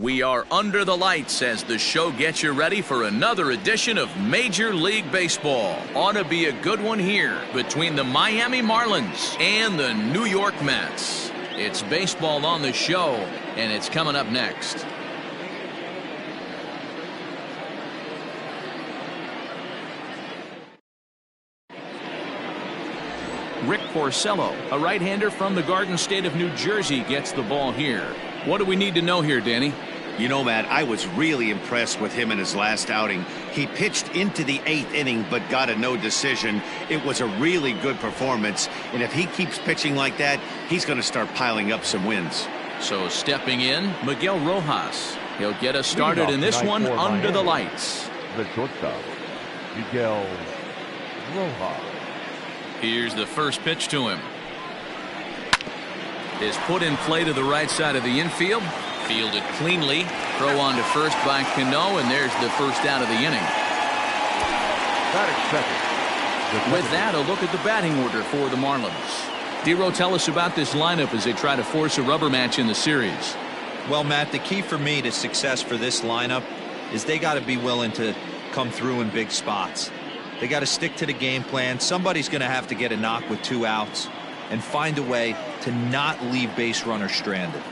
We are under the lights as the show gets you ready for another edition of Major League Baseball. Ought to be a good one here between the Miami Marlins and the New York Mets. It's baseball on the show, and it's coming up next. Rick Porcello, a right-hander from the Garden State of New Jersey, gets the ball here. What do we need to know here, Danny? You know, Matt, I was really impressed with him in his last outing. He pitched into the 8th inning but got a no decision. It was a really good performance, and if he keeps pitching like that, he's going to start piling up some wins. So stepping in, Miguel Rojas. He'll get us started in this one under the lights. The shortstop, Miguel Rojas. Here's the first pitch to him. Is put in play to the right side of the infield. Fielded cleanly. Throw on to first by Cano, and there's the first out of the inning. With that, a look at the batting order for the Marlins. Dero, tell us about this lineup as they try to force a rubber match in the series. Well, Matt, the key for me to success for this lineup is they got to be willing to come through in big spots. They got to stick to the game plan. Somebody's going to have to get a knock with 2 outs and find a way to not leave base runners stranded.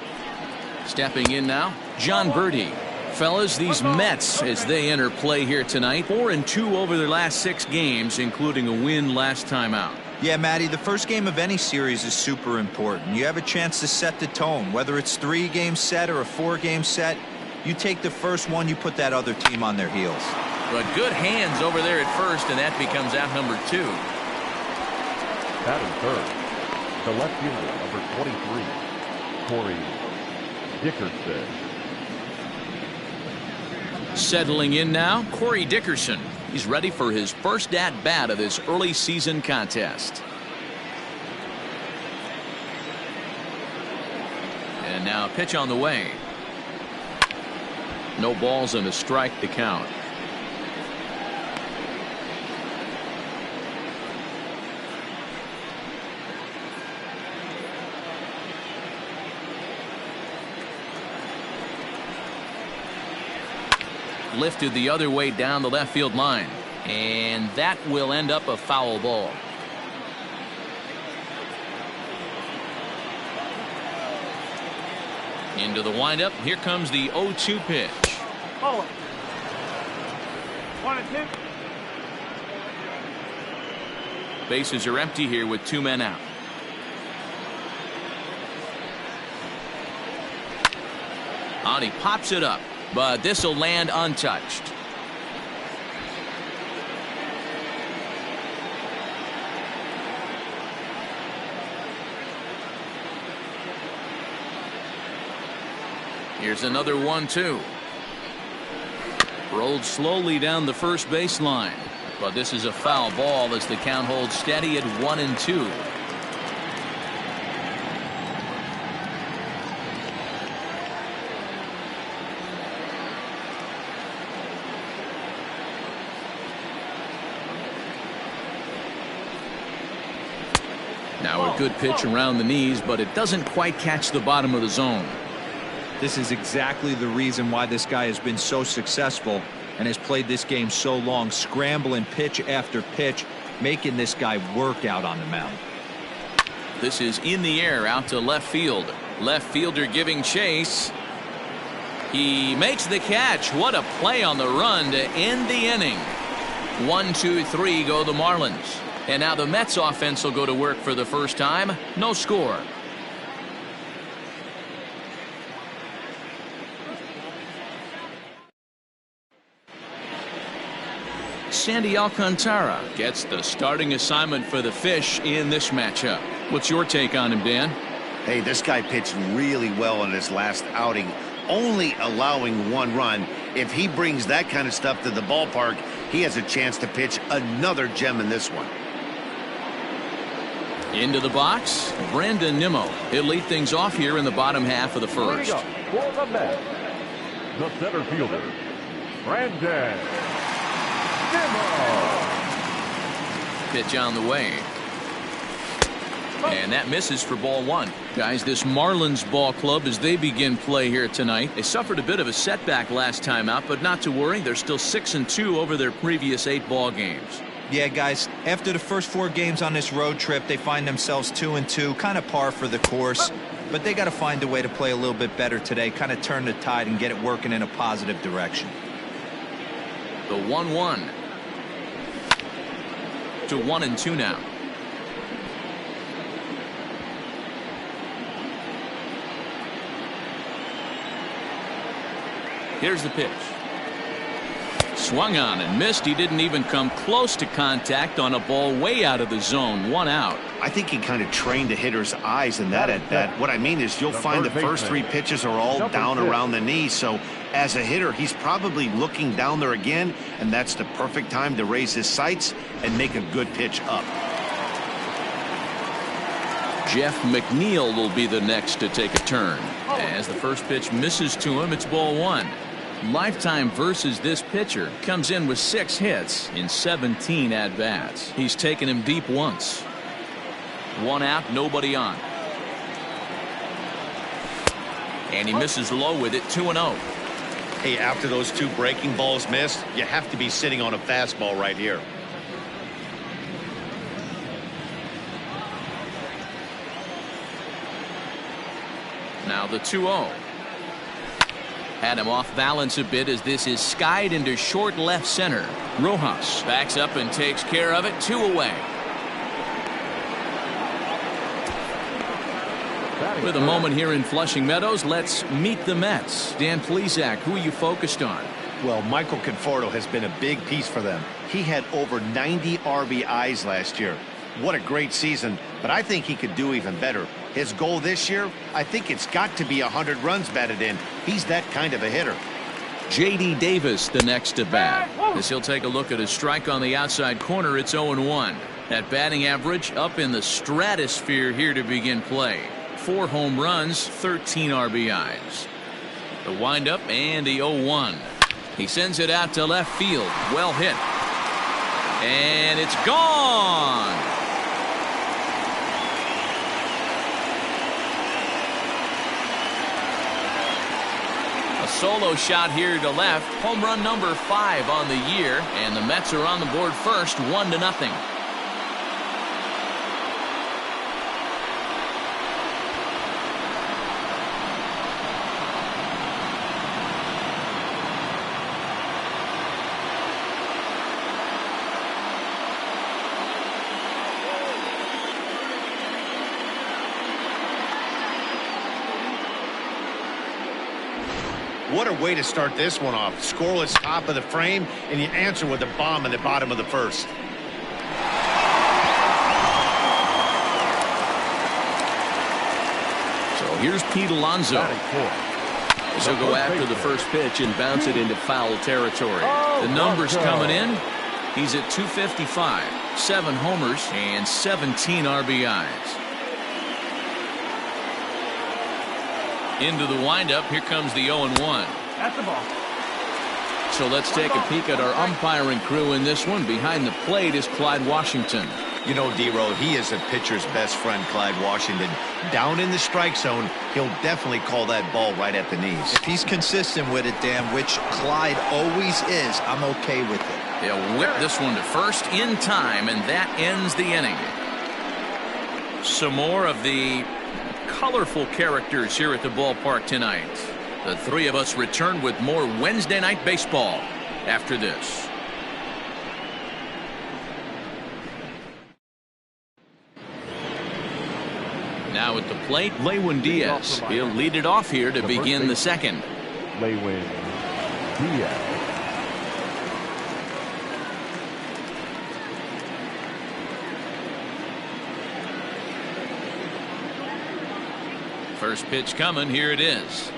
Stepping in now, John Birdie. Fellas, these Mets, as they enter play here tonight, 4-2 over their last 6 games, including a win last time out. Yeah, Matty, the first game of any series is super important. You have a chance to set the tone, whether it's 3-game set or a 4-game set. You take the first one, you put that other team on their heels. But good hands over there at first, and that becomes out number 2. Batting third, the left fielder, number 23, Corey Dickerson. Settling in now, Corey Dickerson. He's ready for his first at-bat of this early season contest. And now a pitch on the way. No balls and a strike to count. Lifted the other way down the left field line, and that will end up a foul ball. Into the windup. Here comes the 0-2 pitch. Oh. 1-2. Bases are empty here with 2 men out. On he pops it up, but this will land untouched. Here's another 1-2. Rolled slowly down the first baseline, but this is a foul ball as the count holds steady at 1-2. Now a good pitch around the knees, but it doesn't quite catch the bottom of the zone. This is exactly the reason why this guy has been so successful and has played this game so long, scrambling pitch after pitch, making this guy work out on the mound. This is in the air out to left field. Left fielder giving chase. He makes the catch. What a play on the run to end the inning. 1-2-3 go the Marlins. And now the Mets offense will go to work for the first time. No score. Sandy Alcantara gets the starting assignment for the Fish in this matchup. What's your take on him, Dan? Hey, this guy pitched really well in his last outing, only allowing 1 run. If he brings that kind of stuff to the ballpark, he has a chance to pitch another gem in this one. Into the box, Brandon Nimmo. He'll lead things off here in the bottom half of the first. For the Mets, the center fielder, Brandon Nimmo. Pitch on the way. And that misses for ball one. Guys, this Marlins ball club, as they begin play here tonight, they suffered a bit of a setback last time out, but not to worry. They're still 6-2 over their previous 8 ball games. Yeah, guys, after the first 4 games on this road trip, they find themselves 2-2, kind of par for the course. But they got to find a way to play a little bit better today, kind of turn the tide and get it working in a positive direction. The 1-1 to 1-2 now. Here's the pitch. Swung on and missed. He didn't even come close to contact on a ball way out of the zone. 1 out. I think he kind of trained the hitter's eyes in that at bat. What I mean is you'll find the first 3 pitches are all down around the knee. So as a hitter, he's probably looking down there again, and that's the perfect time to raise his sights and make a good pitch up. Jeff McNeil will be the next to take a turn. As the first pitch misses to him, it's ball 1. Lifetime versus this pitcher comes in with 6 hits in 17 at-bats. He's taken him deep once. 1 out, nobody on. And he misses low with it. 2-0. Hey, after those 2 breaking balls missed, you have to be sitting on a fastball right here. Now the 2-0. Had him off balance a bit as this is skied into short left center. Rojas backs up and takes care of it. 2 away. With a moment here in Flushing Meadows, let's meet the Mets. Dan Plesac, who are you focused on? Well, Michael Conforto has been a big piece for them. He had over 90 RBIs last year. What a great season, but I think he could do even better. His goal this year, I think it's got to be 100 runs batted in. He's that kind of a hitter. J.D. Davis the next to bat. As he'll take a look at his strike on the outside corner, it's 0-1. That batting average up in the stratosphere here to begin play. 4 home runs, 13 RBIs. The windup and the 0-1. He sends it out to left field. Well hit. And it's gone. A solo shot here to left. Home run number 5 on the year. And the Mets are on the board first, 1-0. What a way to start this one off. Scoreless top of the frame, and you answer with a bomb in the bottom of the first. So here's Pete Alonso. He'll go after the first pitch and bounce it into foul territory. The numbers coming in. He's at 255, 7 homers, and 17 RBIs. Into the windup. Here comes the 0-1. At the ball. So let's take a peek at our umpiring crew in this one. Behind the plate is Clyde Washington. You know, D-Row, he is a pitcher's best friend, Clyde Washington. Down in the strike zone, he'll definitely call that ball right at the knees. If he's consistent with it, Dan, which Clyde always is, I'm okay with it. They'll whip this one to first in time, and that ends the inning. Some more of the colorful characters here at the ballpark tonight. The 3 of us return with more Wednesday Night Baseball after this. Now at the plate, Lewin Diaz. He'll lead it off here to begin the second. Lewin Diaz. First pitch coming. Here it is.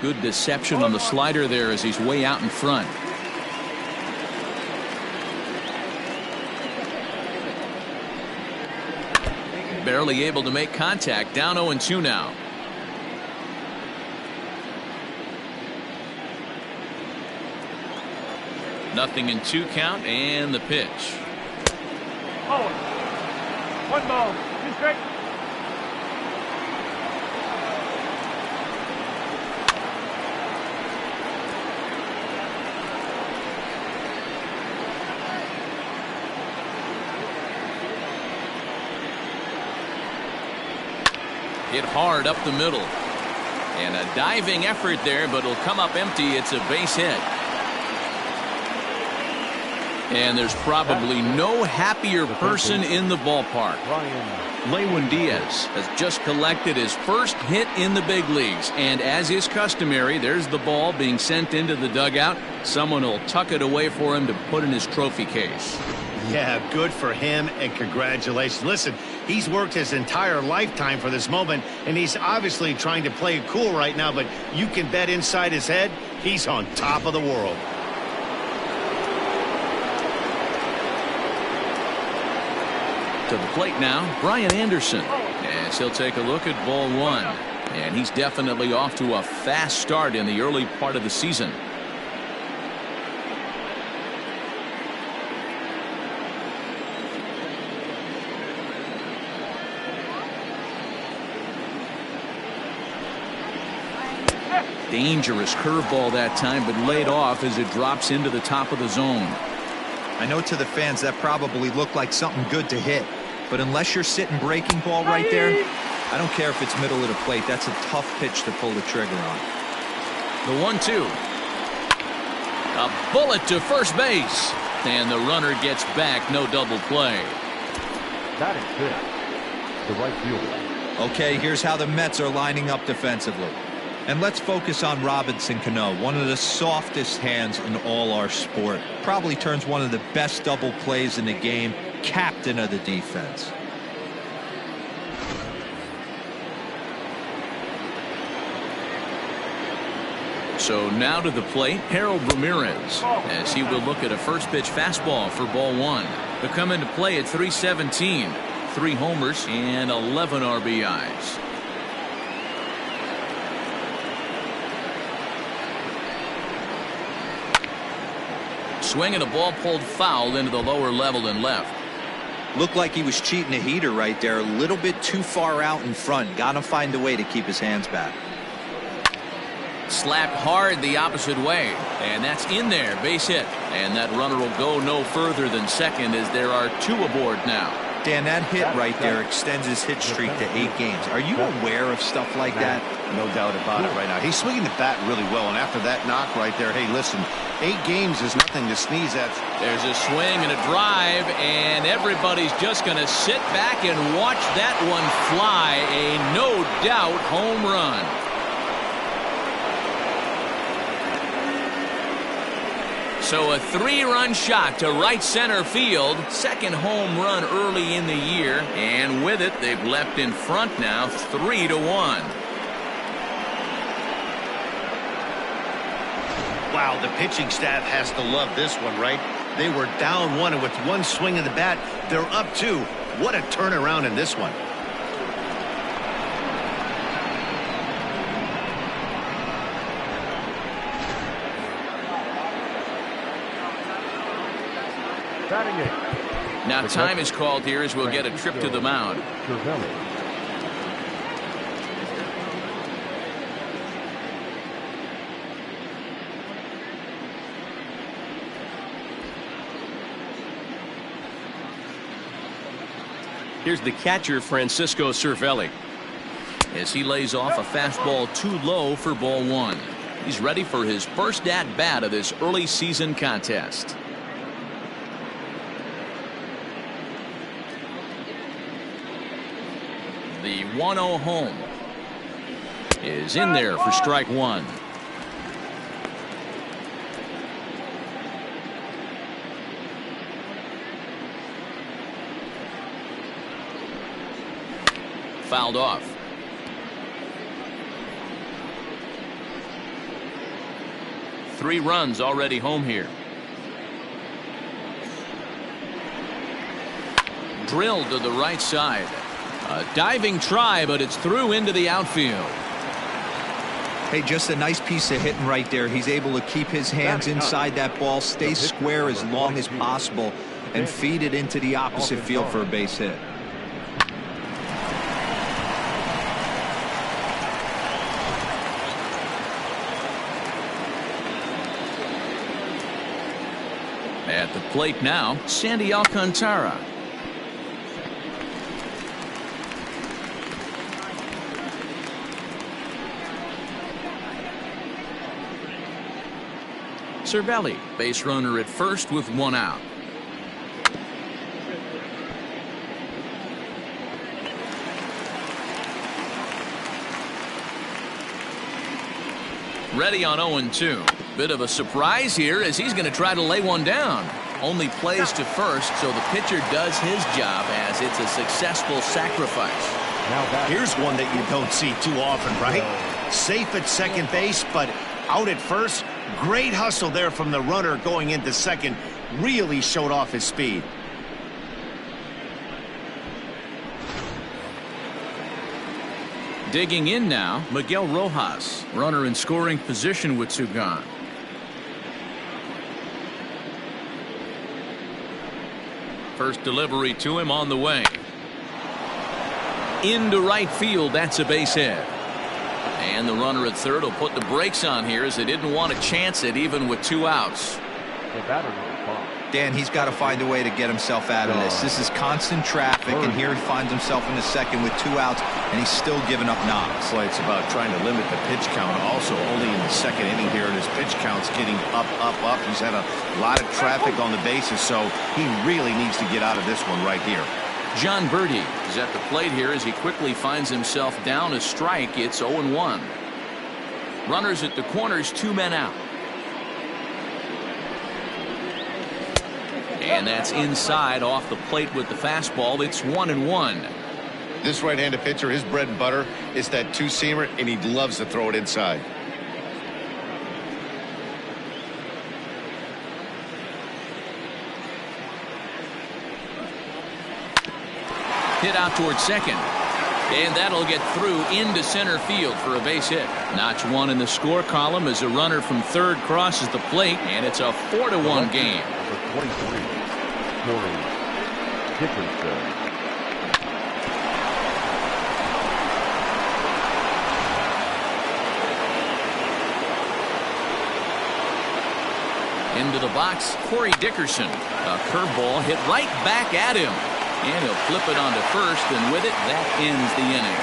Good deception on the slider there as he's way out in front. Barely able to make contact. Down 0-2 now. Nothing in 2 count, and the pitch. Oh, 1 ball. Hit hard up the middle. And a diving effort there, but it'll come up empty. It's a base hit. And there's probably no happier person in the ballpark. Lewin Diaz has just collected his first hit in the big leagues. And as is customary, there's the ball being sent into the dugout. Someone will tuck it away for him to put in his trophy case. Yeah, good for him, and congratulations. Listen, he's worked his entire lifetime for this moment, and he's obviously trying to play it cool right now, but you can bet inside his head, he's on top of the world. To the plate now, Brian Anderson. As he'll take a look at ball one. And he's definitely off to a fast start in the early part of the season. Dangerous curveball that time, but laid off as it drops into the top of the zone. I know to the fans that probably looked like something good to hit, but unless you're sitting breaking ball right there, I don't care if it's middle of the plate. That's a tough pitch to pull the trigger on. The 1-2. A bullet to first base, and the runner gets back. No double play. That is hit. The right fielder. Okay, here's how the Mets are lining up defensively. And let's focus on Robinson Cano, one of the softest hands in all our sport. Probably turns one of the best double plays in the game, captain of the defense. So now to the plate, Harold Ramirez, as he will look at a first pitch fastball for ball one. He'll come into play at 317, 3 homers and 11 RBIs. Swing and a ball pulled foul into the lower level and left. Looked like he was cheating a heater right there, a little bit too far out in front. Got to find a way to keep his hands back. Slapped hard the opposite way, and that's in there, base hit. And that runner will go no further than second as there are 2 aboard now. Dan, that hit right there extends his hit streak to 8 games. Are you aware of stuff like that? No doubt about it right now. He's swinging the bat really well, and after that knock right there, hey, listen, 8 games is nothing to sneeze at. There's a swing and a drive, and everybody's just going to sit back and watch that one fly. A no doubt home run. So a 3-run shot to right center field. Second home run early in the year. And with it, they've left in front now 3-1. Wow, the pitching staff has to love this one, right? They were down 1, and with 1 swing of the bat, they're up 2. What a turnaround in this one. Now time is called here as we'll get a trip to the mound. Here's the catcher, Francisco Cervelli, as he lays off a fastball too low for ball 1. He's ready for his first at-bat of this early season contest. The 1-0 home is in there for strike 1. Fouled off. Three runs already home here. Drilled to the right side. A diving try, but it's through into the outfield. Hey, just a nice piece of hitting right there. He's able to keep his hands inside that ball, stay square as long as possible, and feed it into the opposite field for a base hit. At the plate now, Sandy Alcantara. Cervelli, base runner at first with one out. Ready on 0-2. Bit of a surprise here as he's going to try to lay one down. Only plays to first, so the pitcher does his job as it's a successful sacrifice. Here's one that you don't see too often, right? Safe at second base, but out at first. Great hustle there from the runner going into second. Really showed off his speed. Digging in now, Miguel Rojas. Runner in scoring position with two gone. First delivery to him on the way. Into right field. That's a base hit. And the runner at third will put the brakes on here as they didn't want to chance it even with two outs. Dan, he's got to find a way to get himself out of this. This is constant traffic, and here he finds himself in the second with two outs, and he's still giving up knocks. Well, it's about trying to limit the pitch count. Also, only in the second inning here, and his pitch count's getting up. He's had a lot of traffic on the bases, so he really needs to get out of this one right here. John Birdie is at the plate here as he quickly finds himself down a strike. It's 0-1. Runners at the corners, two men out. And that's inside off the plate with the fastball. It's 1-1. This right-handed pitcher, his bread and butter is that two-seamer, and he loves to throw it inside. Hit out towards second. And that'll get through into center field for a base hit. Notch one in the score column as a runner from third crosses the plate, and it's a 4-1 game. Number 23, Corey Dickerson. Into the box, Corey Dickerson. A curveball hit right back at him. And he'll flip it onto first, and with it, that ends the inning.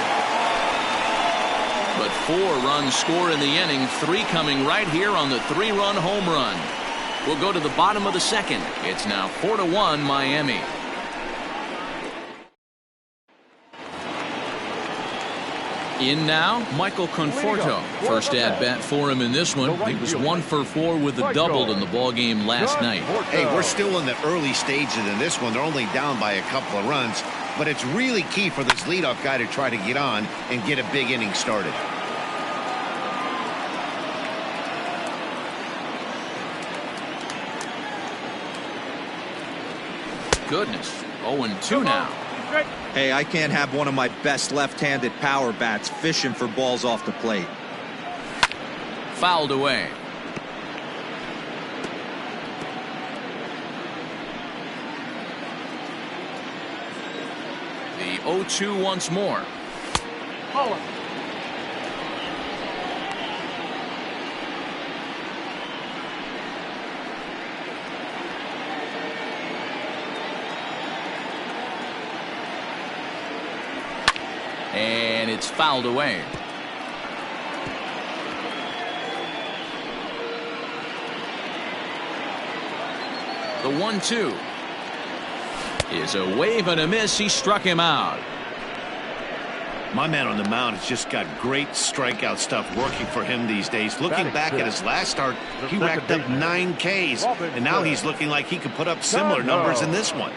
But 4 runs score in the inning, 3 coming right here on the 3-run home run. We'll go to the bottom of the second. It's now 4-1 Miami. In now, Michael Conforto. First at bat for him in this one. He was 1 for 4 with a double in the ballgame last night. Hey, we're still in the early stages in this one. They're only down by a couple of runs, but it's really key for this leadoff guy to try to get on and get a big inning started. Goodness, 0-2 now. Hey, I can't have one of my best left-handed power bats fishing for balls off the plate. Fouled away. The 0-2 once more. And it's fouled away. The 1-2 is a wave and a miss. He struck him out. My man on the mound has just got great strikeout stuff working for him these days. Looking back at his last start, he racked up 9 Ks, and now he's looking like he could put up similar numbers in this one.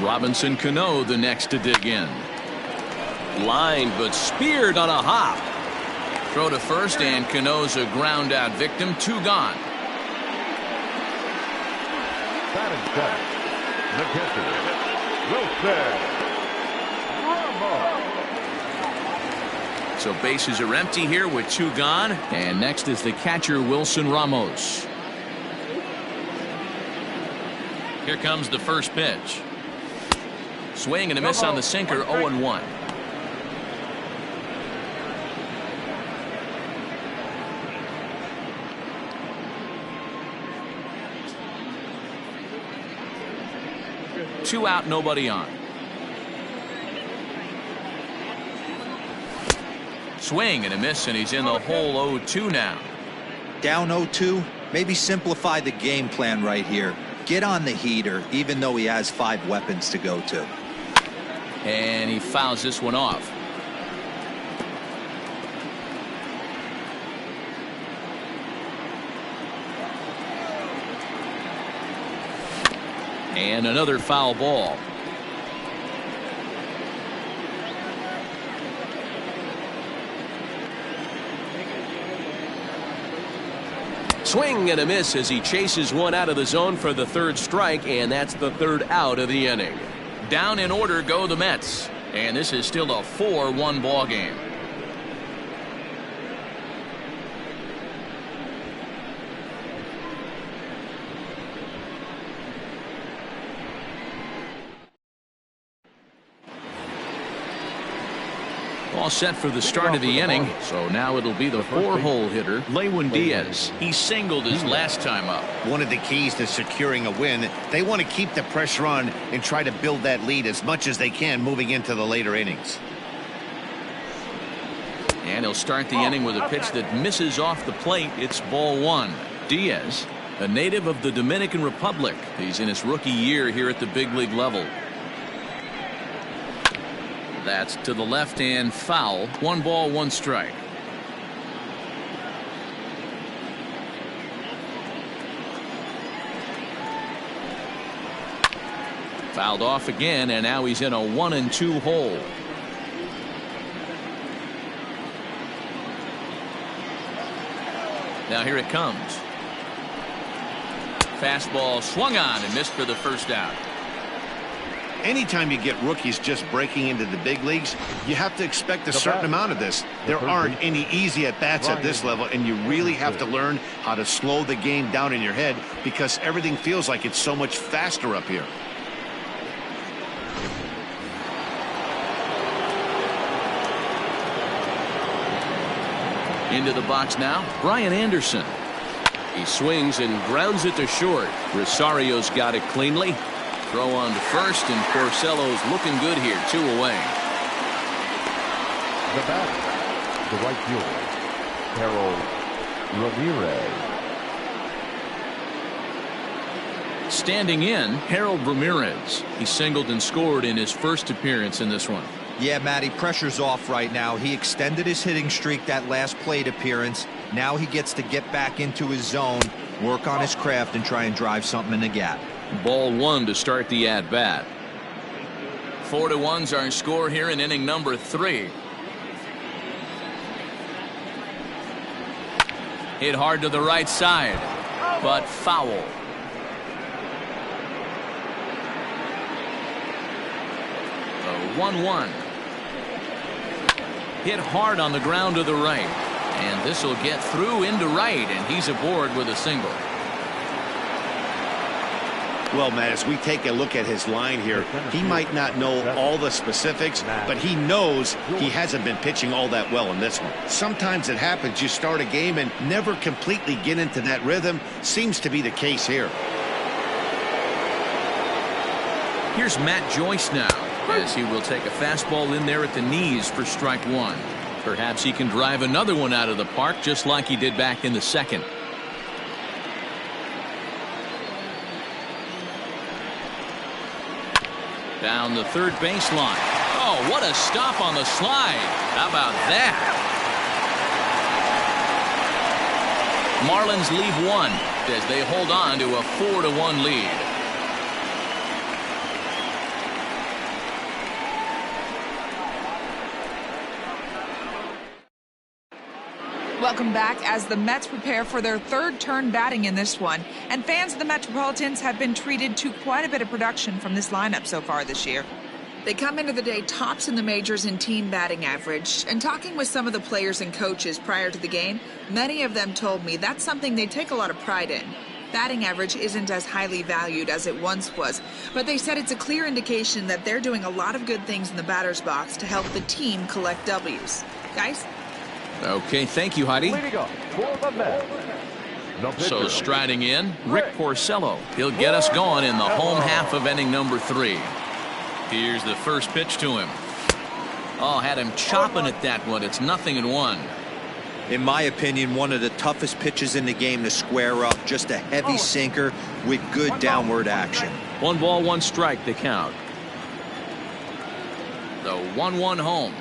Robinson Cano the next to dig in. Line but speared on a hop. Throw to first, and Cano's a ground out victim. 2 gone. Batting seventh, Wilson Ramos. So bases are empty here with 2 gone. And next is the catcher, Wilson Ramos. Here comes the first pitch. Swing and a miss on the sinker. 0-1. 2 out, nobody on. Swing and a miss, and he's in the hole 0-2 now. Down 0-2, maybe simplify the game plan right here. Get on the heater, even though he has 5 weapons to go to. And he fouls this one off. And another foul ball. Swing and a miss as he chases one out of the zone for the 3rd strike, and that's the 3rd out of the inning. Down in order go the Mets, and this is still a 4-1 ball game. All set for the start of the inning, so now it'll be the 4-hole hitter, Lewin Diaz. He singled his last time up. One of the keys to securing a win, they want to keep the pressure on and try to build that lead as much as they can moving into the later innings. And he'll start the inning with a pitch that misses off the plate. It's ball 1. Diaz, a native of the Dominican Republic. He's in his rookie year here at the big league level. That's to the left and foul. 1 ball, 1 strike. Fouled off again, and now he's in a 1-2 hole. Now here it comes. Fastball swung on and missed for the 1st out. Anytime you get rookies just breaking into the big leagues, you have to expect a certain amount of this. There aren't any easy at-bats at this level, and you really have to learn how to slow the game down in your head because everything feels like it's so much faster up here. Into the box now, Brian Anderson. He swings and grounds it to short. Rosario's got it cleanly. Throw on to first, and Porcello's looking good here. 2 away. The batter, the right fielder, Harold Ramirez. Standing in, Harold Ramirez. He singled and scored in his first appearance in this one. Yeah, Matty, pressure's off right now. He extended his hitting streak that last plate appearance. Now he gets to get back into his zone, work on his craft, and try and drive something in the gap. Ball 1 to start the at-bat. 4-1's our score here in inning number 3. Hit hard to the right side, but foul. The 1-1. Hit hard on the ground to the right, and this will get through into right, and he's aboard with a single. Well, Matt, as we take a look at his line here, he might not know all the specifics, but he knows he hasn't been pitching all that well in this one. Sometimes it happens. You start a game and never completely get into that rhythm. Seems to be the case here. Here's Matt Joyce now, as he will take a fastball in there at the knees for strike 1. Perhaps he can drive another one out of the park just like he did back in the 2nd. Down the 3rd baseline. Oh, what a stop on the slide. How about that? Marlins leave 1 as they hold on to a 4-1 lead. Welcome back as the Mets prepare for their 3rd turn batting in this one. And fans of the Metropolitans have been treated to quite a bit of production from this lineup so far this year. They come into the day tops in the majors in team batting average. And talking with some of the players and coaches prior to the game, many of them told me that's something they take a lot of pride in. Batting average isn't as highly valued as it once was, but they said it's a clear indication that they're doing a lot of good things in the batter's box to help the team collect W's. Guys? Okay, thank you, Heidi. Leading up for the Mets, The So pitcher. striding in, Rick Porcello. He'll get us going in the home half of inning number 3. Here's the first pitch to him. Oh, had him chopping at that one. It's 0-1. In my opinion, one of the toughest pitches in the game to square up. Just a heavy sinker with good downward action. 1 ball, 1 strike, the count. The 1-1 home.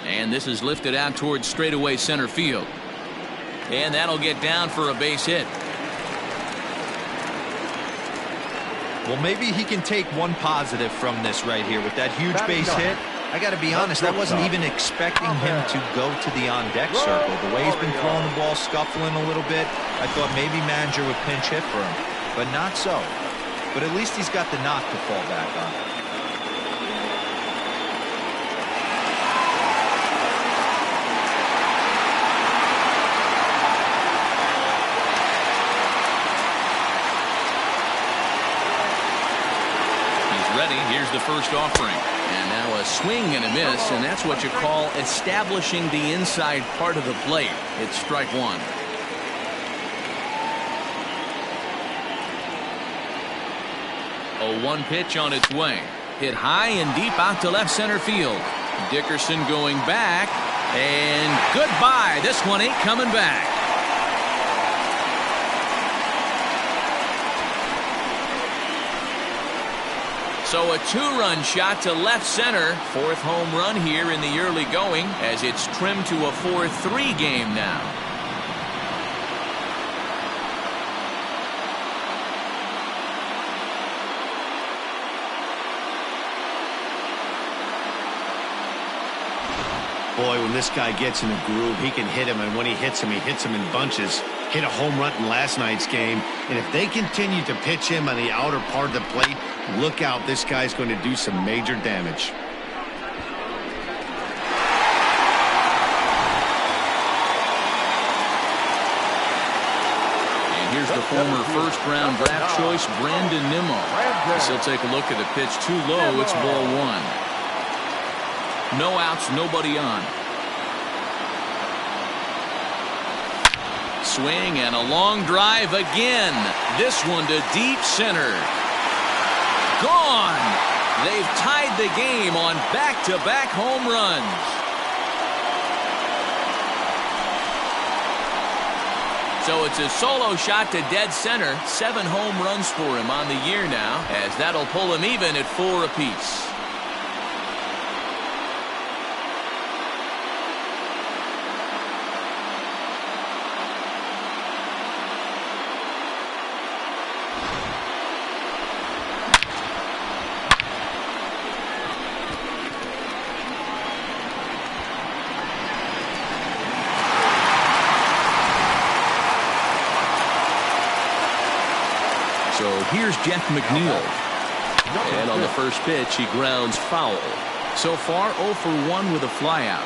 And this is lifted out towards straightaway center field. And that'll get down for a base hit. Well, maybe he can take one positive from this right here with that huge base hit. I got to be honest, I wasn't even expecting him to go to the on-deck circle. The way he's been throwing the ball, scuffling a little bit, I thought maybe manager would pinch hit for him, but not so. But at least he's got the knock to fall back on. Ready. Here's the first offering. And now a swing and a miss, and that's what you call establishing the inside part of the plate. It's strike 1. A 1 pitch on its way. Hit high and deep out to left center field. Dickerson going back, and goodbye. This one ain't coming back. So a 2-run shot to left center. 4th home run here in the early going as it's trimmed to a 4-3 game now. Boy, when this guy gets in a groove, he can hit him, and when he hits him in bunches. Hit a home run in last night's game, and if they continue to pitch him on the outer part of the plate, look out, this guy's going to do some major damage. And here's the former first-round draft choice, Brandon Nimmo. As he'll take a look at the pitch too low, it's ball 1. No outs, nobody on. Swing and a long drive again. This one to deep center. Gone. They've tied the game on back-to-back home runs. So it's a solo shot to dead center. 7 home runs for him on the year now, as that'll pull him even at 4 apiece. So here's Jeff McNeil. And on the first pitch, he grounds foul. So far, 0 for 1 with a flyout.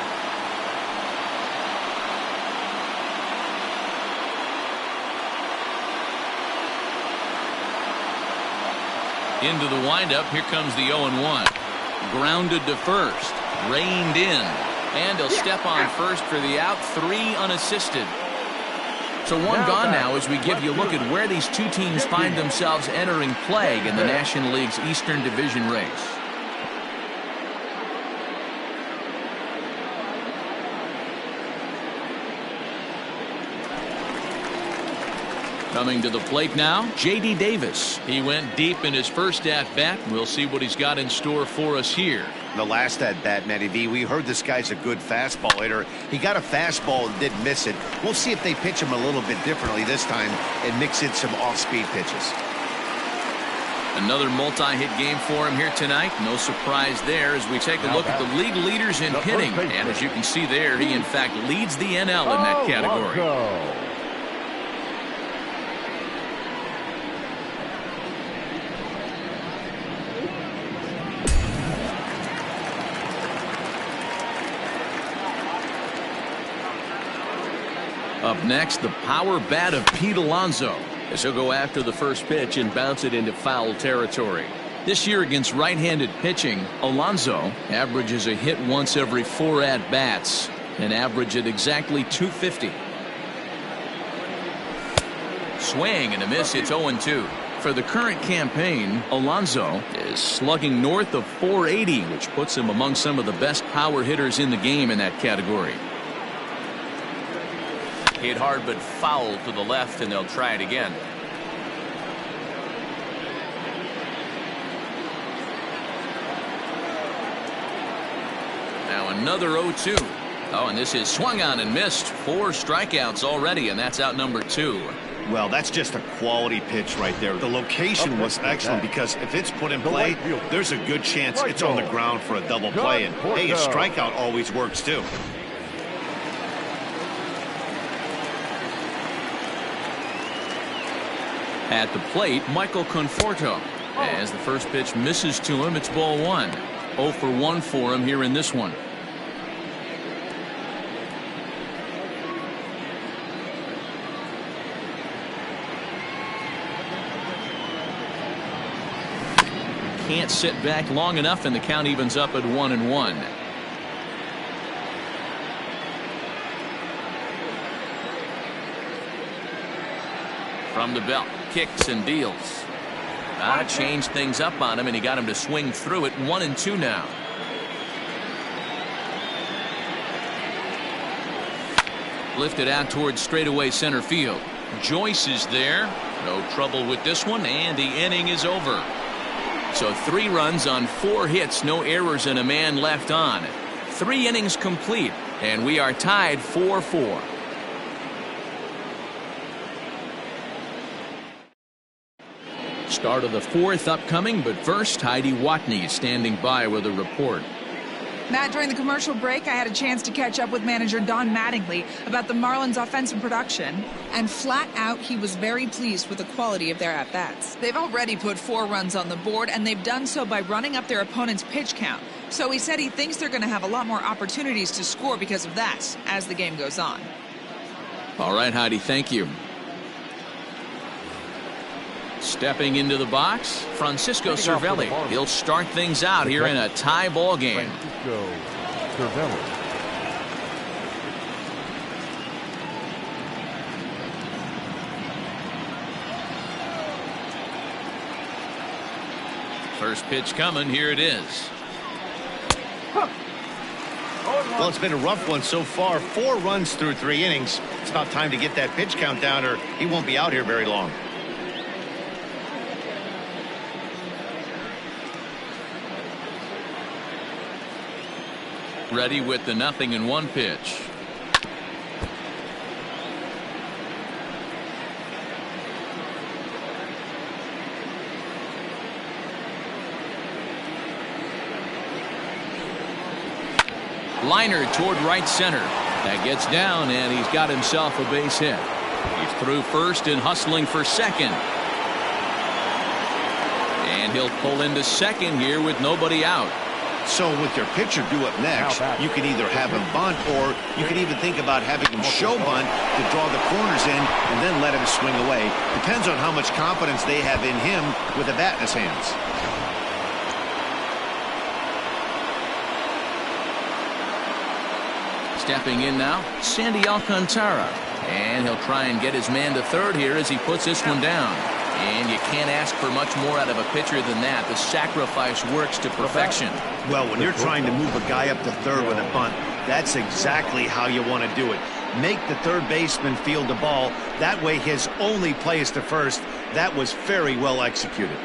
Into the windup, here comes the 0-1. Grounded to first, reined in, and he'll step on first for the out, 3 unassisted. So 1 gone now as we give you a look at where these two teams find themselves entering play in the National League's Eastern Division race. Coming to the plate now, J.D. Davis. He went deep in his first at-bat. We'll see what he's got in store for us here. The last at-bat, Matty V, we heard this guy's a good fastball hitter. He got a fastball and did miss it. We'll see if they pitch him a little bit differently this time and mix in some off-speed pitches. Another multi-hit game for him here tonight. No surprise there as we take a look at the league leaders in hitting. And as you can see there, he in fact leads the NL in that category. Up next, the power bat of Pete Alonso, as he'll go after the first pitch and bounce it into foul territory. This year against right-handed pitching, Alonso averages a hit once every 4 at-bats, an average at exactly .250. swing and a miss. It's 0-2. For the current campaign, Alonso is slugging north of .480, which puts him among some of the best power hitters in the game in that category. Hit hard but foul to the left, and they'll try it again. Now another 0-2. Oh, and this is swung on and missed. 4 strikeouts already, and that's out number 2. Well, that's just a quality pitch right there. The location was excellent because if it's put in play, there's a good chance it's on the ground for a double play. And hey, a strikeout always works too. At the plate, Michael Conforto. As the first pitch misses to him, it's ball 1. 0 for 1 for him here in this one. Can't sit back long enough, and the count evens up at 1-1. From the belt, kicks and deals. Changed things up on him, and he got him to swing through it. 1-2 now. Lifted out towards straightaway center field. Joyce is there. No trouble with this one, and the inning is over. So 3 runs on 4 hits, no errors, and a man left on. 3 innings complete, and we are tied 4-4. Start of the 4th upcoming, but first, Heidi Watney standing by with a report. Matt, during the commercial break, I had a chance to catch up with manager Don Mattingly about the Marlins' offensive production, and flat out, he was very pleased with the quality of their at-bats. They've already put 4 runs on the board, and they've done so by running up their opponent's pitch count. So he said he thinks they're going to have a lot more opportunities to score because of that as the game goes on. All right, Heidi, thank you. Stepping into the box, Francisco Cervelli. He'll start things out here in a tie ball game. First pitch coming. Here it is. Well, it's been a rough one so far. 4 runs through 3 innings. It's about time to get that pitch count down, or he won't be out here very long. Ready with the 0-1 pitch. Liner toward right center. That gets down, and he's got himself a base hit. He's through first and hustling for second. And he'll pull into second here with nobody out. So with your pitcher due up next, you can either have him bunt, or you can even think about having him show bunt to draw the corners in and then let him swing away. Depends on how much confidence they have in him with a bat in his hands. Stepping in now, Sandy Alcantara. And he'll try and get his man to third here as he puts this one down. And you can't ask for much more out of a pitcher than that. The sacrifice works to perfection. Well, when you're trying to move a guy up to third with a bunt, that's exactly how you want to do it. Make the third baseman field the ball. That way his only play is to first. That was very well executed.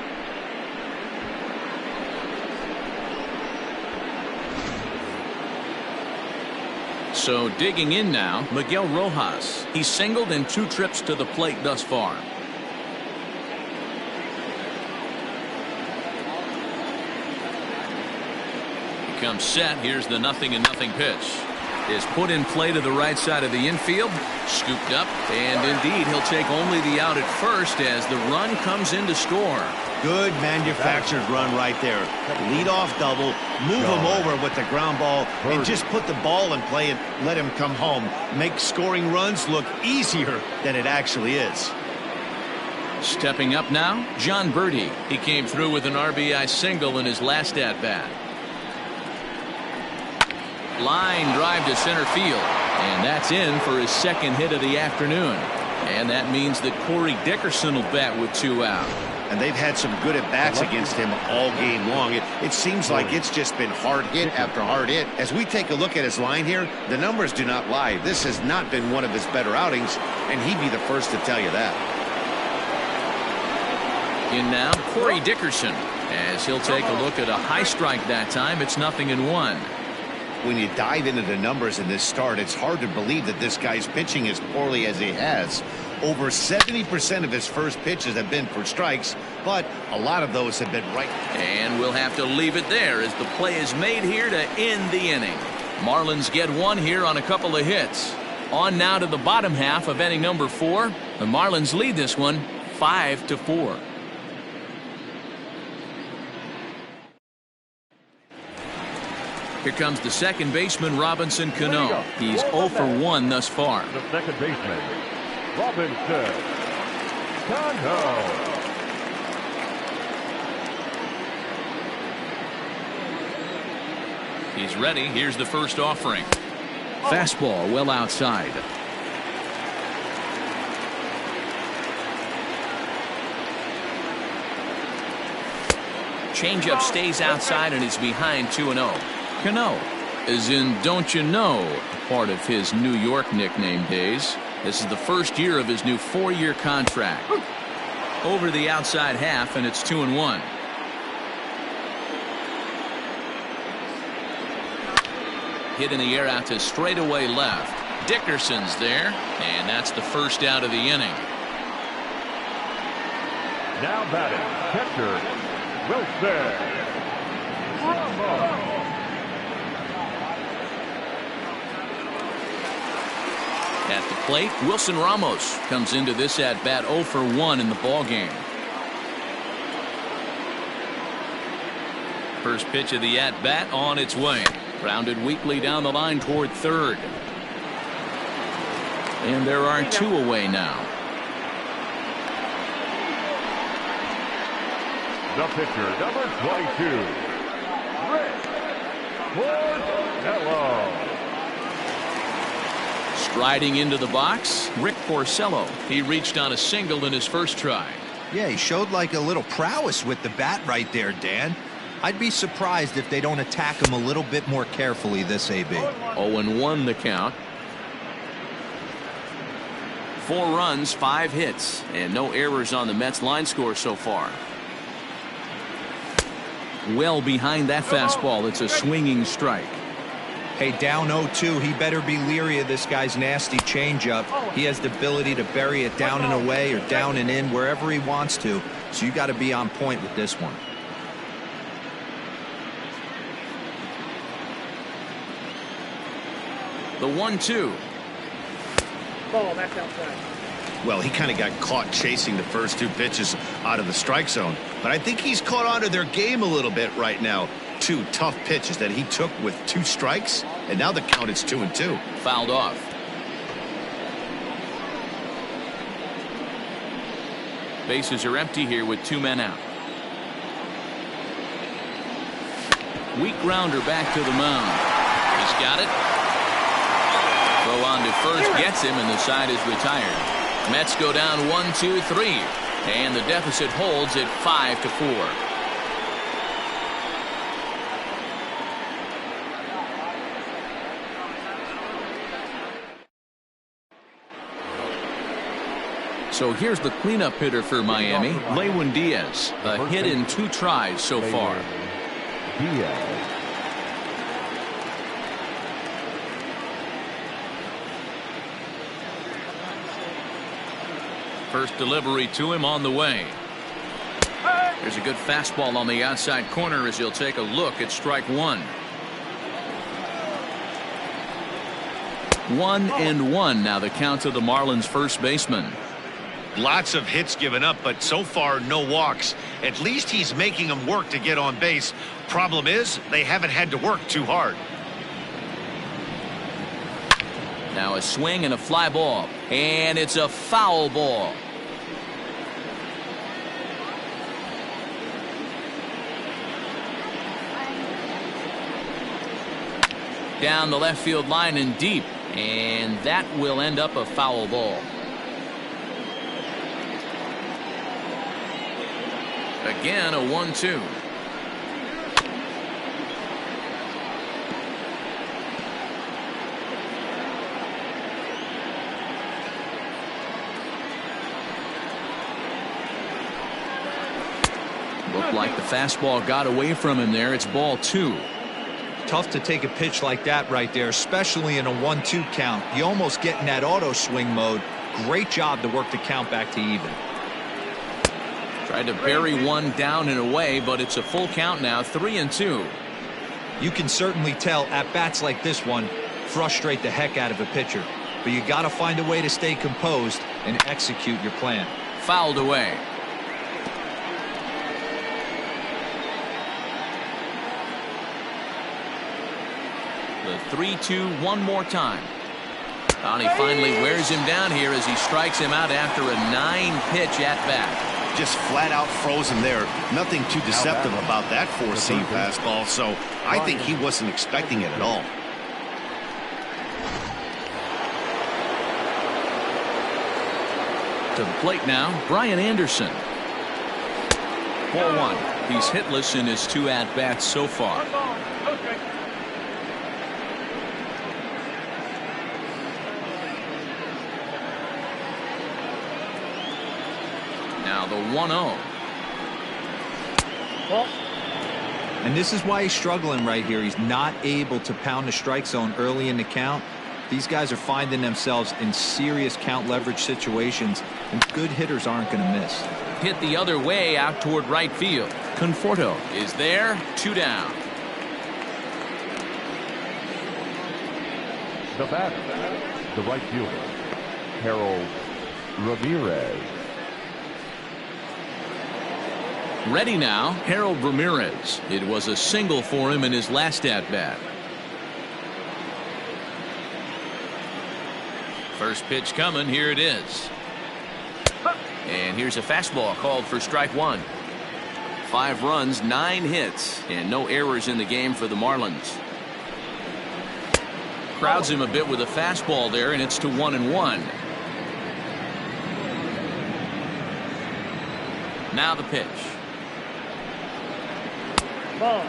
So digging in now, Miguel Rojas. He's singled in 2 trips to the plate thus far. Comes set. Here's the 0-0 pitch. Is put in play to the right side of the infield. Scooped up, and indeed he'll take only the out at first as the run comes in to score. Good manufactured run right there. Lead off double, move him over with the ground ball, and just put the ball in play and let him come home. Make scoring runs look easier than it actually is. Stepping up now, John Birdie. He came through with an RBI single in his last at-bat. Line drive to center field, and that's in for his second hit of the afternoon. And that means that Corey Dickerson will bat with 2 out. And they've had some good at-bats against him all game long. It seems like it's just been hard hit after hard hit. As we take a look at his line here, the numbers do not lie. This has not been one of his better outings, and he'd be the first to tell you that. In now, Corey Dickerson, as he'll take a look at a high strike that time. It's 0-1. When you dive into the numbers in this start, it's hard to believe that this guy's pitching as poorly as he has. Over 70% of his first pitches have been for strikes, but a lot of those have been right. And we'll have to leave it there as the play is made here to end the inning. Marlins get 1 here on a couple of hits. On now to the bottom half of inning number 4. The Marlins lead this one 5-4. Here comes the second baseman, Robinson Cano. He's 0 for 1 thus far. The second baseman, Robinson Cano. He's ready. Here's the first offering. Fastball well outside. Changeup stays outside and is behind 2-0. Cano, as in don't you know, part of his New York nickname days. This is the first year of his new 4-year contract. Over the outside half, and it's 2-1. Hit in the air out to straightaway left. Dickerson's there, and that's the first out of the inning. Now batting, catcher, Wilson Ramos. At the plate, Wilson Ramos comes into this at bat 0 for 1 in the ball game. First pitch of the at bat on its way. Grounded weakly down the line toward third. And there are 2 away now. The pitcher, number 22, Rick Porcello. Striding into the box, Rick Porcello. He reached on a single in his first try. Yeah, he showed like a little prowess with the bat right there, Dan. I'd be surprised if they don't attack him a little bit more carefully this AB. 0-1 the count. 4 runs, 5 hits, and no errors on the Mets line score so far. Well behind that fastball. It's a swinging strike. Hey, down 0-2, he better be leery of this guy's nasty changeup. He has the ability to bury it down and away or down and in wherever he wants to. So you got to be on point with this one. The 1-2. Ball, that's outside. Well, he kind of got caught chasing the first 2 pitches out of the strike zone. But I think he's caught on to their game a little bit right now. 2 tough pitches that he took with 2 strikes, and now the count is 2-2. Fouled off. Bases are empty here with 2 men out. Weak grounder back to the mound. He's got it. Throw on to first gets him, and the side is retired. Mets go down 1-2-3, and the deficit holds at 5-4. So here's the cleanup hitter for Miami, Lewin Diaz. A hit in 2 tries so far. Diaz. First delivery to him on the way. There's a good fastball on the outside corner as he'll take a look at strike 1. 1-1 now the count to the Marlins first baseman. Lots of hits given up, but so far no walks. At least he's making them work to get on base. Problem is, they haven't had to work too hard. Now a swing and a fly ball, and it's a foul ball. Down the left field line and deep, and that will end up a foul ball. Again, a 1-2. Looked like the fastball got away from him there. It's ball 2. Tough to take a pitch like that right there, especially in a 1-2 count. You almost get in that auto swing mode. Great job to work the count back to even. Tried to bury one down and away, but it's a full count now, 3-2. You can certainly tell at bats like this one frustrate the heck out of a pitcher, but you got to find a way to stay composed and execute your plan. Fouled away. The 3-2 one more time. And he finally wears him down here as he strikes him out after a 9-pitch at bat. Just flat out froze him there. Nothing too deceptive about that 4-seam fastball, so I think he wasn't expecting it at all. To the plate now, Brian Anderson. 4-1. He's hitless in his 2 at-bats so far. Now the 1-0. And this is why he's struggling right here. He's not able to pound the strike zone early in the count. These guys are finding themselves in serious count leverage situations, and good hitters aren't going to miss. Hit the other way out toward right field. Conforto is there. 2 down. The batter, the right fielder, Harold Ramirez. Ready now, Harold Ramirez. It was a single for him in his last at-bat. First pitch coming. Here it is. And here's a fastball called for strike 1. 5 runs, 9 hits, and no errors in the game for the Marlins. Crowds him a bit with a fastball there, and it's to 1-1. Now the pitch. Ball.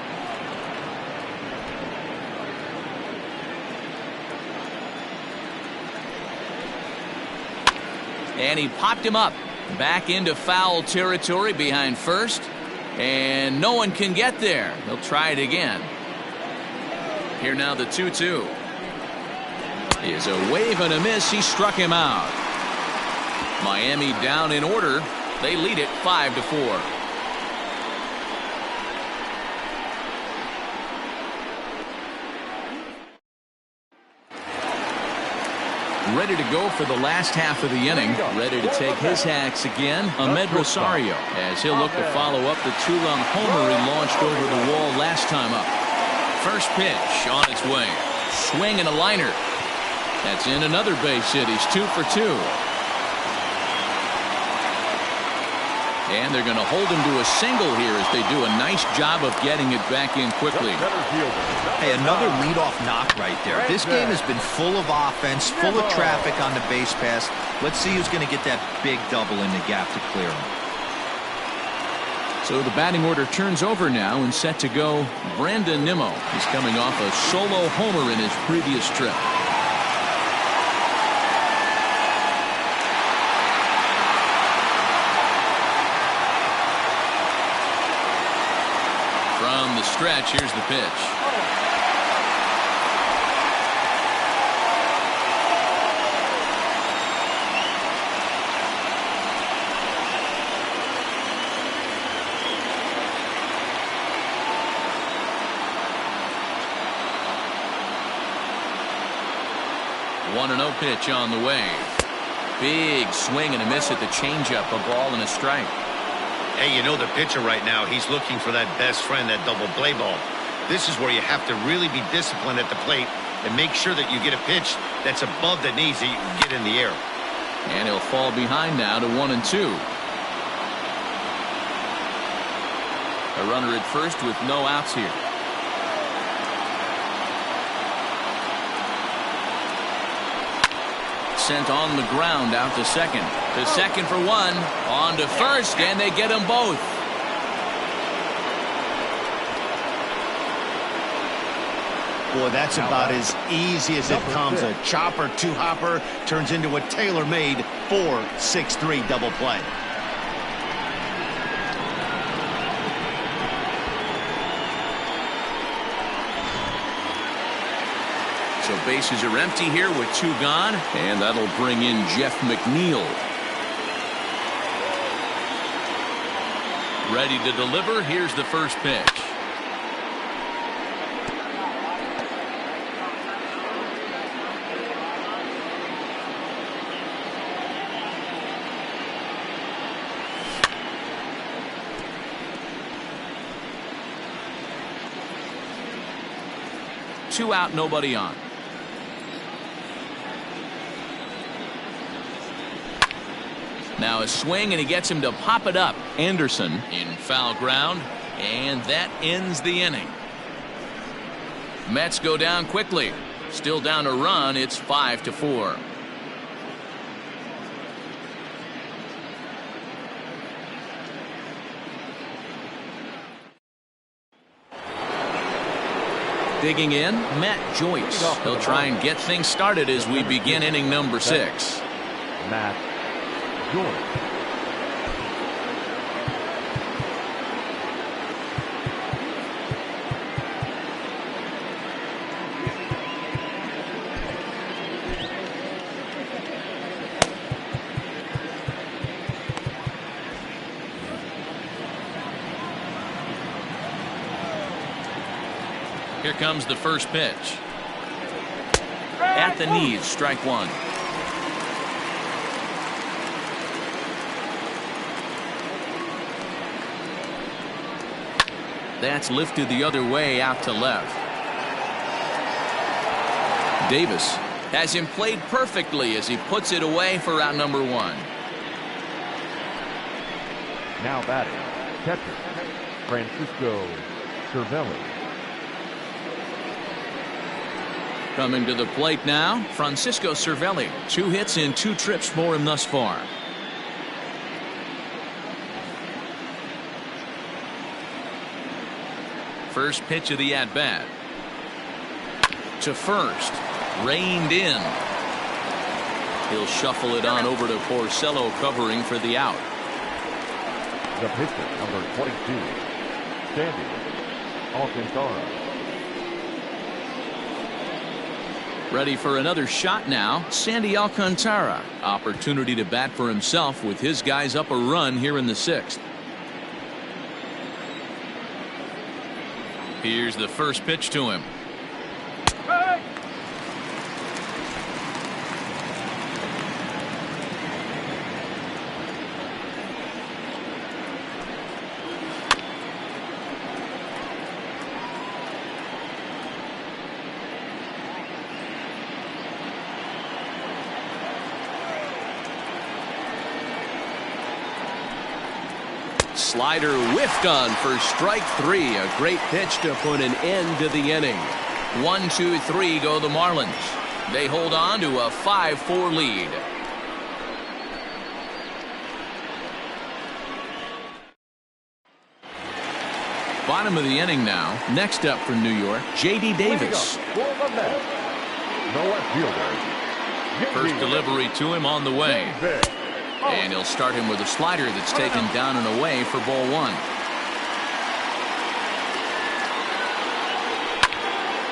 And he popped him up back into foul territory behind first, and no one can get there. They'll try it again. Here now the 2-2 is a wave and a miss. He struck him out. Miami down in order. They lead it 5-4. Ready to go for the last half of the inning. Ready to take his hacks again. Ahmed Rosario, as he'll look to follow up the 2-run homer he launched over the wall last time up. First pitch on its way. Swing and a liner. That's in another base hit. He's 2 for 2. And they're going to hold him to a single here as they do a nice job of getting it back in quickly. Hey, another leadoff knock right there. This game has been full of offense, full of traffic on the base pass. Let's see who's going to get that big double in the gap to clear him. So the batting order turns over now, and set to go Brandon Nimmo. He's coming off a solo homer in his previous trip. From the stretch, here's the pitch. One 1-0 pitch on the way. Big swing and a miss at the changeup, a ball and a strike. Hey, you know the pitcher right now, he's looking for that best friend, that double play ball. This is where you have to really be disciplined at the plate and make sure that you get a pitch that's above the knees that you can get in the air. And he'll fall behind now to 1-2. A runner at first with no outs here. Sent on the ground out to second. To second for one. On to first, and they get them both. Boy, that's about as easy as it comes. A chopper, two-hopper turns into a tailor-made 4-6-3 double play. So bases are empty here with 2 gone, and that'll bring in Jeff McNeil. Ready to deliver. Here's the first pitch. Two out, nobody on. Now a swing, and he gets him to pop it up. Anderson in foul ground, and that ends the inning. Mets go down quickly. Still down a run. It's 5-4. Digging in, Matt Joyce. He'll try and get things started as we begin inning number 6. Matt Joyce. Here comes the first pitch. At the knees, strike 1. That's lifted the other way out to left. Davis has him played perfectly as he puts it away for out number 1. Now batting, catcher, Francisco Cervelli. Coming to the plate now, Francisco Cervelli. 2 hits in 2 trips for him thus far. First pitch of the at-bat. To first. Reined in. He'll shuffle it on over to Porcello covering for the out. The pitcher, number 22, Sandy Alcantara. Ready for another shot now, Sandy Alcantara. Opportunity to bat for himself with his guys up a run here in the 6th. Here's the first pitch to him. Slider whiffed on for strike 3. A great pitch to put an end to the inning. 1-2-3 go the Marlins. They hold on to a 5-4 lead. Bottom of the inning now. Next up for New York, J.D. Davis. First delivery to him on the way. And he'll start him with a slider that's taken down and away for ball 1.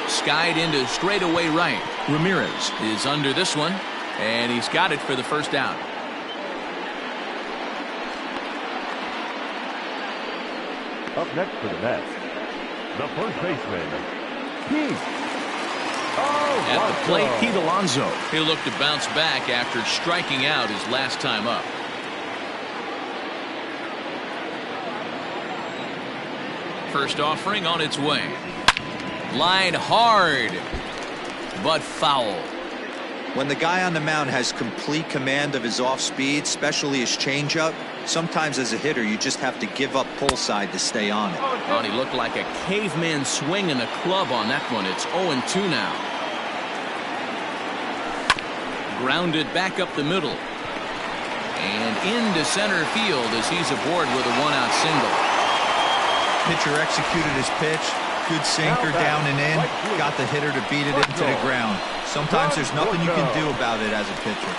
Skied into straightaway right. Ramirez is under this one, and he's got it for the first out. Up next for the Mets, the first baseman, Pete. At the plate, Pete Alonso. He'll look to bounce back after striking out his last time up. First offering on its way. Line hard, but foul. When the guy on the mound has complete command of his off speed, especially his changeup, sometimes as a hitter you just have to give up pull side to stay on it. Oh, he looked like a caveman swinging a club on that one. It's 0-2 now. Grounded back up the middle. And into center field as he's aboard with a 1-out single. Pitcher executed his pitch, Good sinker down and in. Got the hitter to beat it into the ground. Sometimes there's nothing you can do about it as a pitcher.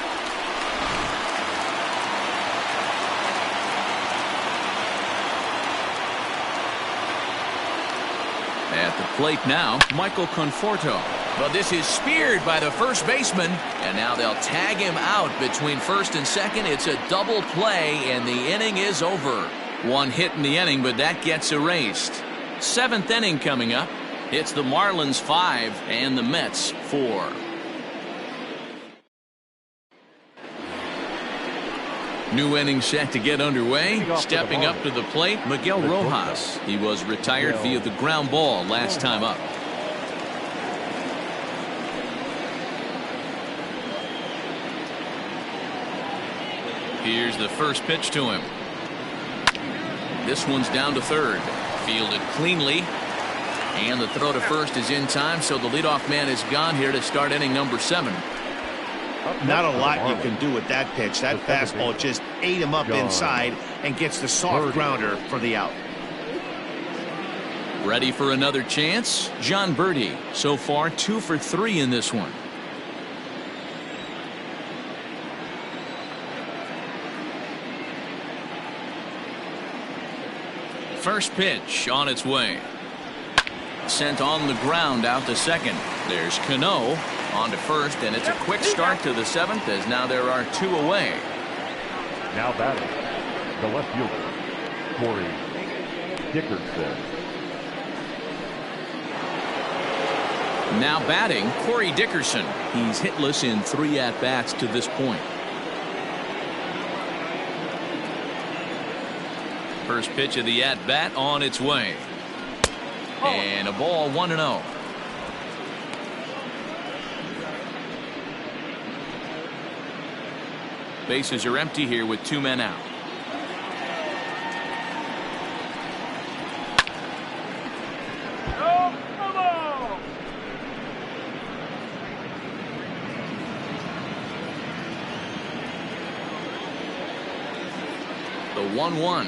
At the plate now, Michael Conforto. But this is speared by the first baseman, and now they'll tag him out between first and second. It's a double play, and the inning is over. One hit in the inning, but that gets erased. Seventh inning coming up. It's the Marlins 5 and the Mets 4. New inning set to get underway. Stepping up to the plate, Miguel Rojas. He was retired via the ground ball last time up. Here's the first pitch to him. This one's down to third. Fielded cleanly. And the throw to first is in time, so the leadoff man is gone here to start inning number 7. Not a lot you can do with that pitch. That fastball just ate him up inside and gets the soft grounder for the out. Ready for another chance? John Birdie. So far 2 for 3 in this one. First pitch on its way. Sent on the ground out to second. There's Cano on to first, and it's a quick start to the 7th as now there are 2 away. Now batting, the left fielder, Corey Dickerson. Now batting, Corey Dickerson. He's hitless in 3 at-bats to this point. First pitch of the at-bat on its way. And a ball 1-0. Bases are empty here with 2 men out. The 1-1.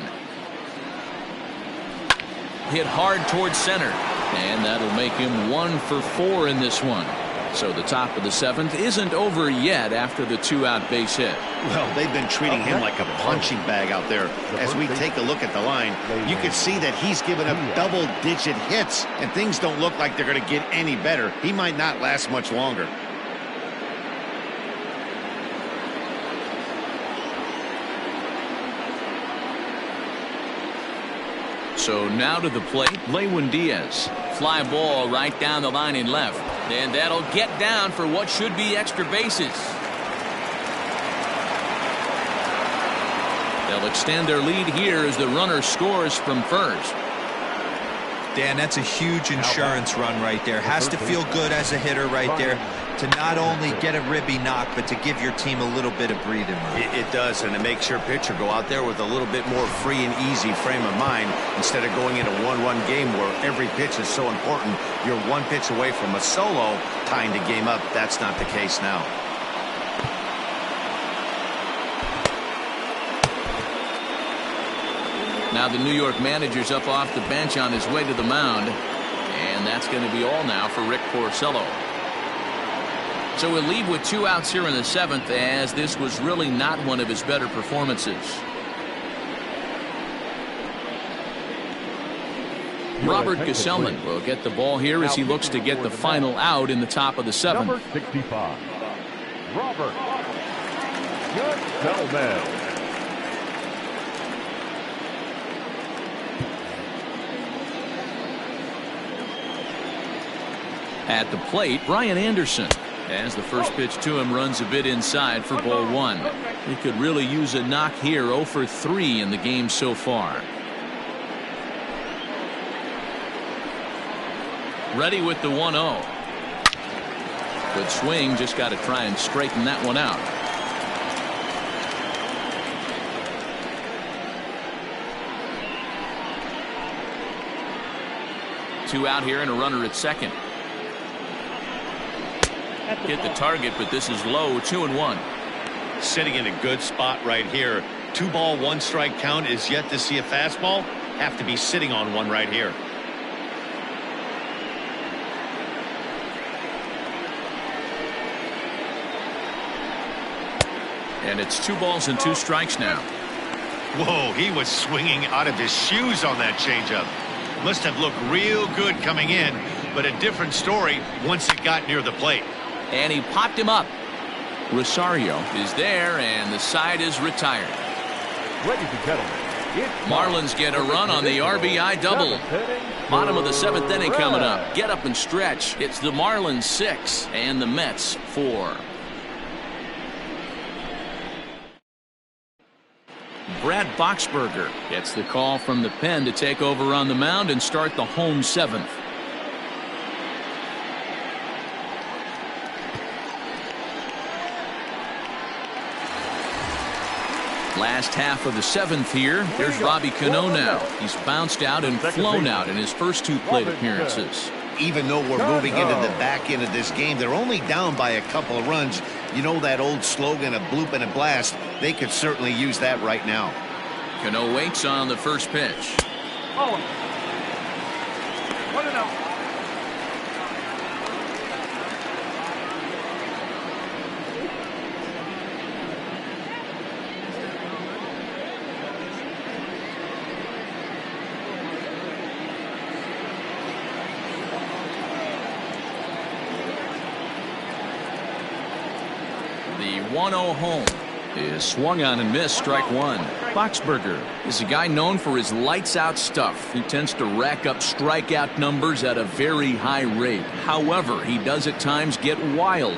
Hit hard towards center, and that'll make him 1 for 4 in this one. So the top of the 7th isn't over yet after the 2-out base hit. Well, they've been treating him like a punching bag out there. As we take a look at the line, you can see that he's given up double-digit hits, and things don't look like they're going to get any better. He might not last much longer. So now to the plate, Lewin Diaz. Fly ball right down the line in left. And that'll get down for what should be extra bases. They'll extend their lead here as the runner scores from first. Dan, that's a huge insurance run right there. Has to feel good as a hitter right there to not only get a ribby knock, but to give your team a little bit of breathing room. It does, and it makes your pitcher go out there with a little bit more free and easy frame of mind instead of going into a one-run game where every pitch is so important. You're 1 pitch away from a solo tying the game up. That's not the case now. Now the New York manager's up off the bench on his way to the mound. And that's going to be all now for Rick Porcello. So we'll leave with 2 outs here in the 7th, as this was really not one of his better performances. Robert Gesellman will get the ball here as he looks to get the final out in the top of the 7th. Number 65, Robert Gesellman. At the plate, Brian Anderson. As the first pitch to him runs a bit inside for ball 1. He could really use a knock here. 0 for 3 in the game so far. Ready with the 1-0. Good swing, just got to try and straighten that one out. Two out here and a runner at second. Hit the target, but this is low. 2-1. Sitting in a good spot right here. 2 ball, 1 strike count is yet to see a fastball. Have to be sitting on one right here. And it's 2 balls and 2 strikes now. Whoa, he was swinging out of his shoes on that changeup. Must have looked real good coming in, but a different story once it got near the plate. And he popped him up. Rosario is there, and the side is retired. Ladies and gentlemen, Marlins get a run on the RBI double. Bottom of the 7th inning coming up. Get up and stretch. It's the Marlins 6 and the Mets 4. Brad Boxberger gets the call from the pen to take over on the mound and start the home 7th. Last half of the 7th here. There's Robbie Cano now. He's bounced out and flown out in his first 2 plate appearances. Even though we're moving into the back end of this game, they're only down by a couple of runs. You know that old slogan, a bloop and a blast? They could certainly use that right now. Cano waits on the first pitch. Oh. What enough? The 1-0 home is swung on and missed, strike 1. Boxberger is a guy known for his lights-out stuff. He tends to rack up strikeout numbers at a very high rate. However, he does at times get wild.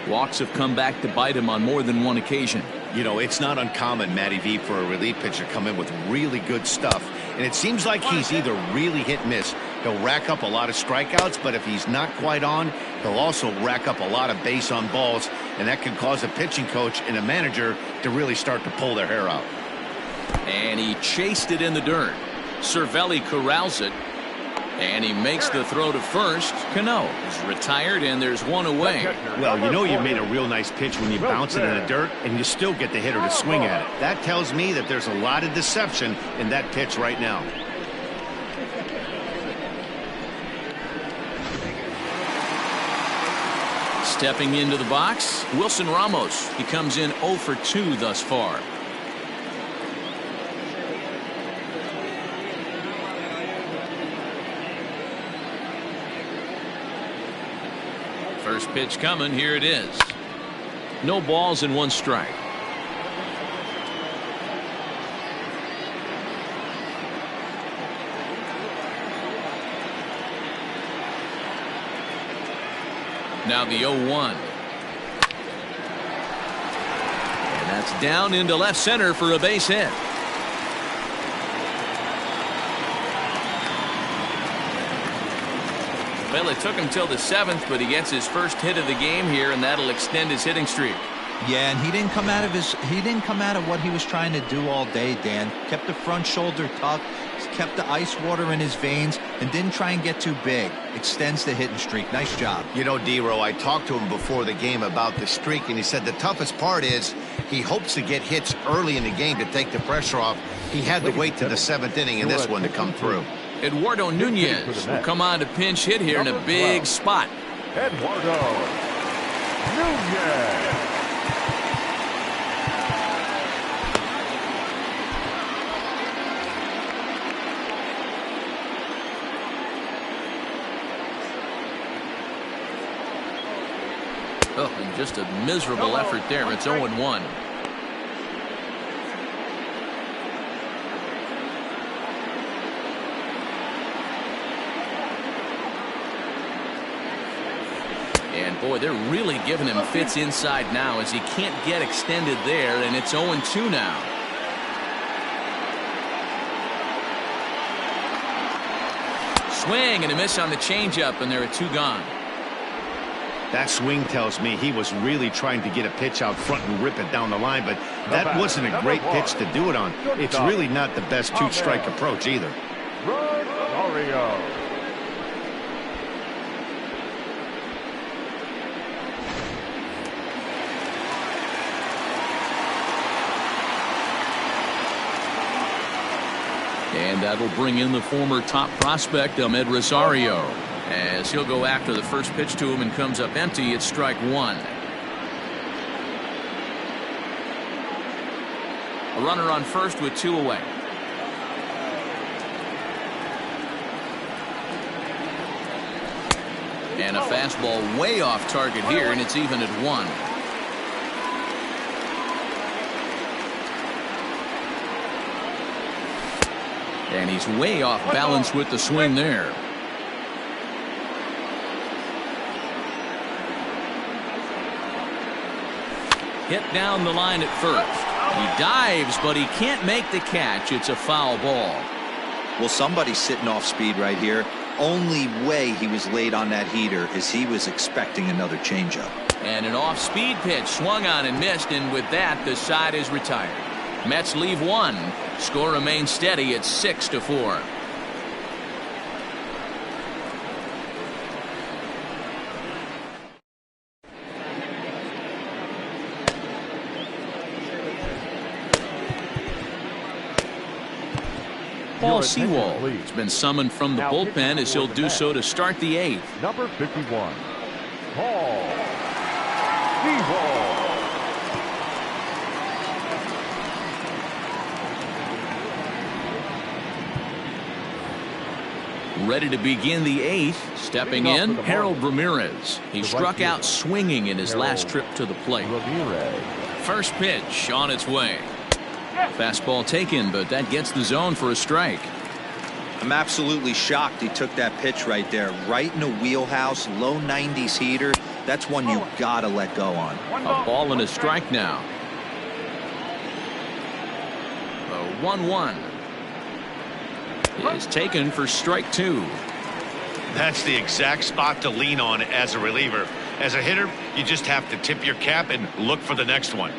Walks have come back to bite him on more than one occasion. You know, it's not uncommon, Matty V, for a relief pitcher to come in with really good stuff. And it seems like he's either really hit-miss. He'll rack up a lot of strikeouts, but if he's not quite on, he'll also rack up a lot of base on balls, and that can cause a pitching coach and a manager to really start to pull their hair out. And he chased it in the dirt. Cervelli corrals it, and he makes the throw to first. Cano is retired, and there's 1 away. Well, you know you made a real nice pitch when you bounce it in the dirt, and you still get the hitter to swing at it. That tells me that there's a lot of deception in that pitch right now. Stepping into the box, Wilson Ramos. He comes in 0 for 2 thus far. First pitch coming. Here it is. No balls and 1 strike. Now the 0-1. And that's down into left center for a base hit. Well, it took him till the 7th, but he gets his first hit of the game here, and that'll extend his hitting streak. Yeah, and he didn't come out of what he was trying to do all day, Dan. Kept the front shoulder tucked, kept the ice water in his veins, and didn't try and get too big. Extends the hitting streak. Nice job. You know, D-Row, I talked to him before the game about the streak, and he said the toughest part is he hopes to get hits early in the game to take the pressure off. He had to wait to the 7th inning in this one to come through. Eduardo Nunez will come on to pinch hit here in a big spot. Eduardo Nunez. Oh, and just a miserable effort there. It's 0-1. And boy, they're really giving him fits inside now as he can't get extended there, and it's 0-2 now. Swing and a miss on the changeup, and there are 2 gone. That swing tells me he was really trying to get a pitch out front and rip it down the line, but that wasn't a great pitch to do it on. It's really not the best 2-strike approach either. Rosario. And that'll bring in the former top prospect, Ahmed Rosario, as he'll go after the first pitch to him and comes up empty. It's strike 1. A runner on first with 2 away. And a fastball way off target here, and it's even at 1. And he's way off balance with the swing there. Hit down the line at first. He dives, but he can't make the catch. It's a foul ball. Well, somebody's sitting off speed right here. Only way he was late on that heater is he was expecting another changeup. And an off-speed pitch swung on and missed, and with that, the side is retired. Mets leave 1. Score remains steady at 6-4. Paul Sewell has been summoned from the bullpen as he'll do so to start the 8th. Number 51, Paul Sewell. Ready to begin the 8th. Stepping in, Harold Ramirez. He struck out swinging in his last trip to the plate. First pitch on its way. Fastball taken, but that gets the zone for a strike. I'm absolutely shocked he took that pitch right there. Right in the wheelhouse, low 90s heater. That's one you gotta let go on. A ball and a strike now. The 1-1 is taken for strike 2. That's the exact spot to lean on as a reliever. As a hitter, you just have to tip your cap and look for the next one.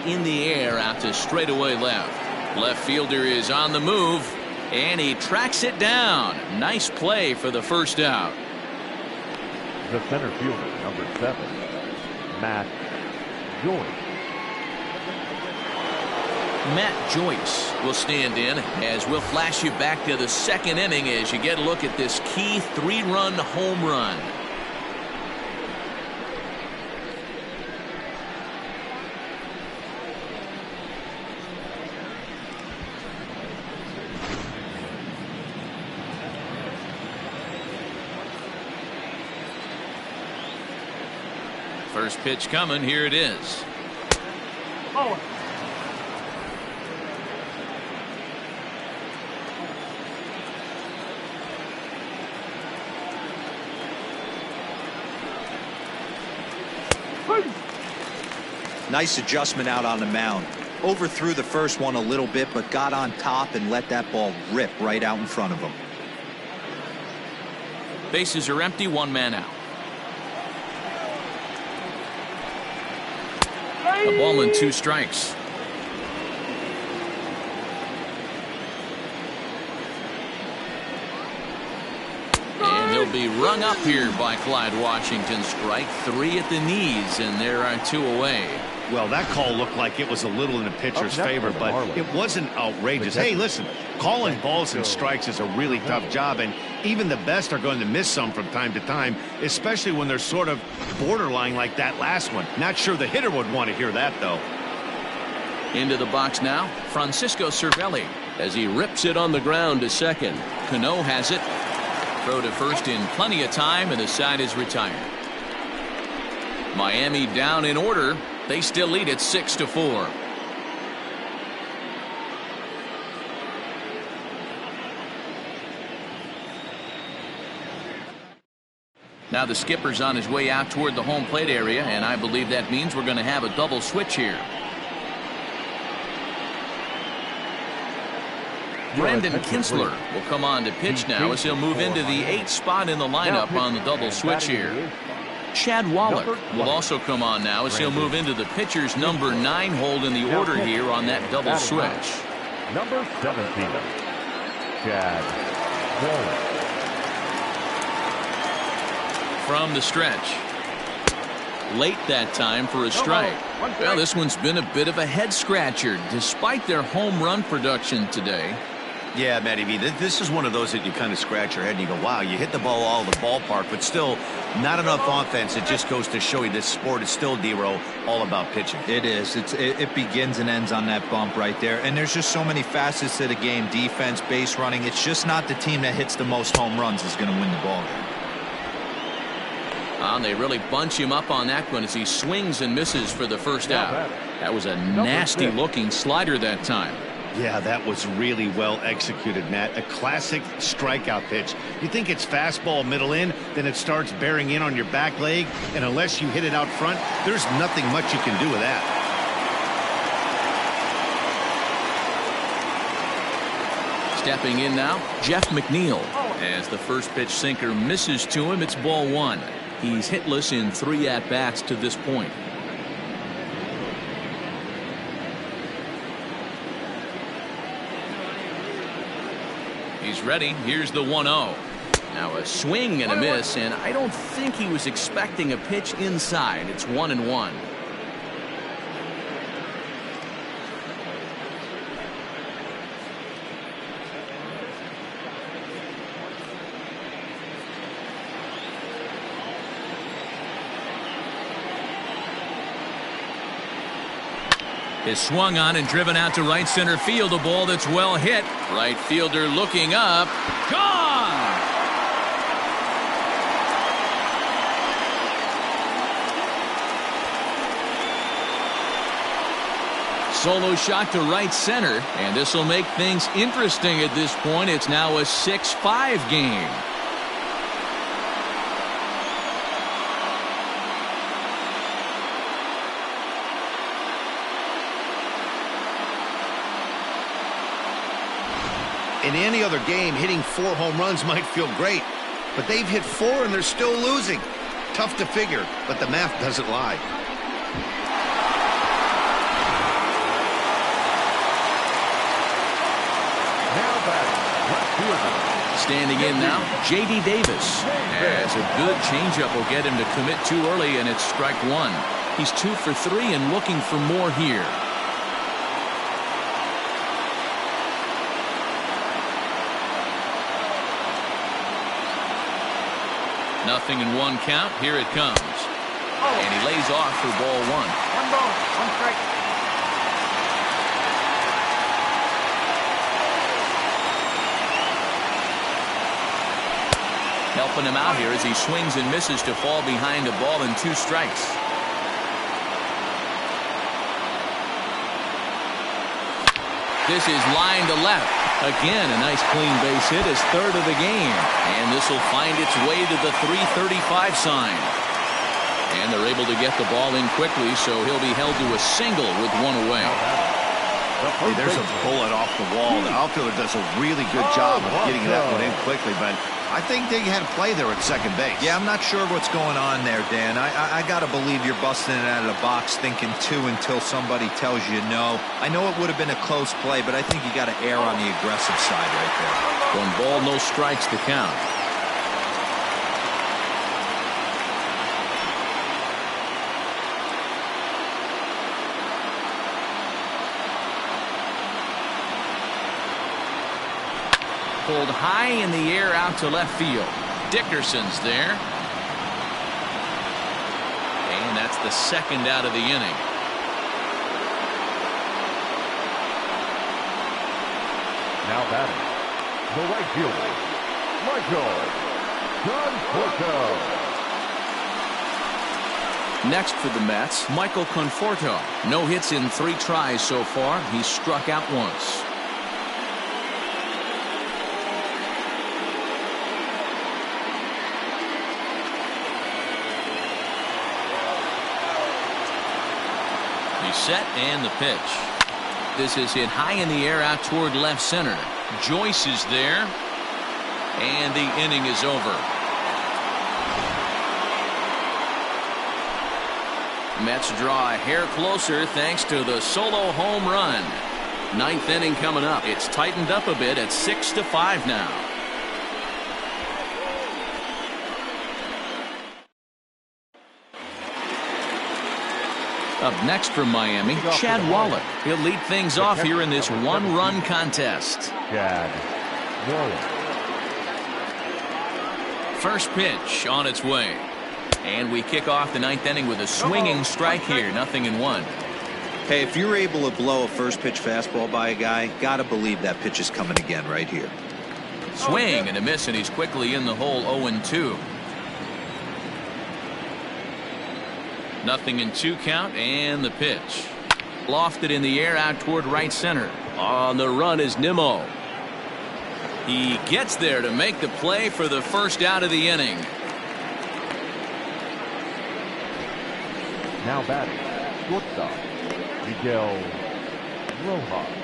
In the air out to straightaway left. Left fielder is on the move, and he tracks it down. Nice play for the first out. The center fielder, number 7, Matt Joyce. Matt Joyce will stand in as we'll flash you back to the 2nd inning as you get a look at this key 3-run home run. First pitch coming. Here it is. Oh. Nice adjustment out on the mound. Overthrew the first one a little bit, but got on top and let that ball rip right out in front of him. Bases are empty. 1 man out. A ball and 2 strikes. And he'll be rung up here by Clyde Washington. Strike 3 at the knees, and there are 2 away. Well, that call looked like it was a little in the pitcher's favor, but it wasn't outrageous. Hey, listen, calling balls and strikes is a really tough job, and even the best are going to miss some from time to time, especially when they're sort of borderline like that last one. Not sure the hitter would want to hear that, though. Into the box now, Francisco Cervelli as he rips it on the ground to second. Cano has it. Throw to first in plenty of time, and the side is retired. Miami down in order. They still lead it 6-4. Now the skipper's on his way out toward the home plate area, and I believe that means we're going to have a double switch here. Brandon Kinsler will come on to pitch now as he'll move into the 8th spot in the lineup on the double switch here. Chad Wallach will also come on now as he'll move into the pitcher's number 9 hold in the order here on that double switch. Number 17, Chad Wallach. From the stretch. Late that time for a strike. Well, this one's been a bit of a head scratcher despite their home run production today. Yeah, Matty V, this is one of those that you kind of scratch your head and you go, wow, you hit the ball all over the ballpark, but still not enough offense. It just goes to show you this sport is still, D-Row, all about pitching. It is. It begins and ends on that bump right there. And there's just so many facets to the game. Defense, base running. It's just not the team that hits the most home runs is going to win the ball game. And they really bunch him up on that one as he swings and misses for the first out. That was a nasty-looking slider that time. Yeah, that was really well executed, Matt. A classic strikeout pitch. You think it's fastball middle in, then it starts bearing in on your back leg, and unless you hit it out front, there's nothing much you can do with that. Stepping in now, Jeff McNeil. As the first pitch sinker misses to him, it's ball one. He's hitless in 3 at-bats to this point. He's ready. Here's the 1-0. Now a swing and a miss, and I don't think he was expecting a pitch inside. It's 1-1. Is swung on and driven out to right center field. A ball that's well hit. Right fielder looking up. Gone! Solo shot to right center, and this will make things interesting at this point. It's now a 6-5 game. In any other game, hitting 4 home runs might feel great, but they've hit 4 and they're still losing. Tough to figure, but the math doesn't lie. Standing in now, J.D. Davis. As a good changeup will get him to commit too early, and it's strike 1. He's 2 for 3 and looking for more here. Nothing in 1 count. Here it comes. And he lays off for ball 1. 1 ball, 1 strike. Helping him out here as he swings and misses to fall behind a ball and 2 strikes. This is line to left. Again, a nice clean base hit, his 3rd of the game. And this will find its way to the 335 sign. And they're able to get the ball in quickly, so he'll be held to a single with 1 away. Hey, there's a bullet off the wall. The outfielder does a really good job of getting that one in quickly, but I think they had a play there at second base. Yeah, I'm not sure what's going on there, Dan. I got to believe you're busting it out of the box thinking 2 until somebody tells you no. I know it would have been a close play, but I think you got to err on the aggressive side right there. 1 ball, no strikes to count. Pulled high in the air out to left field. Dickerson's there. And that's the 2nd out of the inning. Now batting, the right fielder, Michael Conforto. Next for the Mets, Michael Conforto. No hits in 3 tries so far. He's struck out once. Set and the pitch. This is hit high in the air out toward left center. Joyce is there, and the inning is over. Mets draw a hair closer thanks to the solo home run. 9th inning coming up. It's tightened up a bit at 6-5 now. Up next from Miami, Chad Wallach. He'll lead things off here in this one-run contest. Chad Wallach. First pitch on its way. And we kick off the ninth inning with a swinging strike here. 0-1. Hey, if you're able to blow a first pitch fastball by a guy, gotta believe that pitch is coming again right here. Swing and a miss, and he's quickly in the hole. 0-2. 0-2 count, and the pitch. Lofted in the air out toward right center. On the run is Nimmo. He gets there to make the play for the first out of the inning. Now batting, shortstop, Miguel Rojas.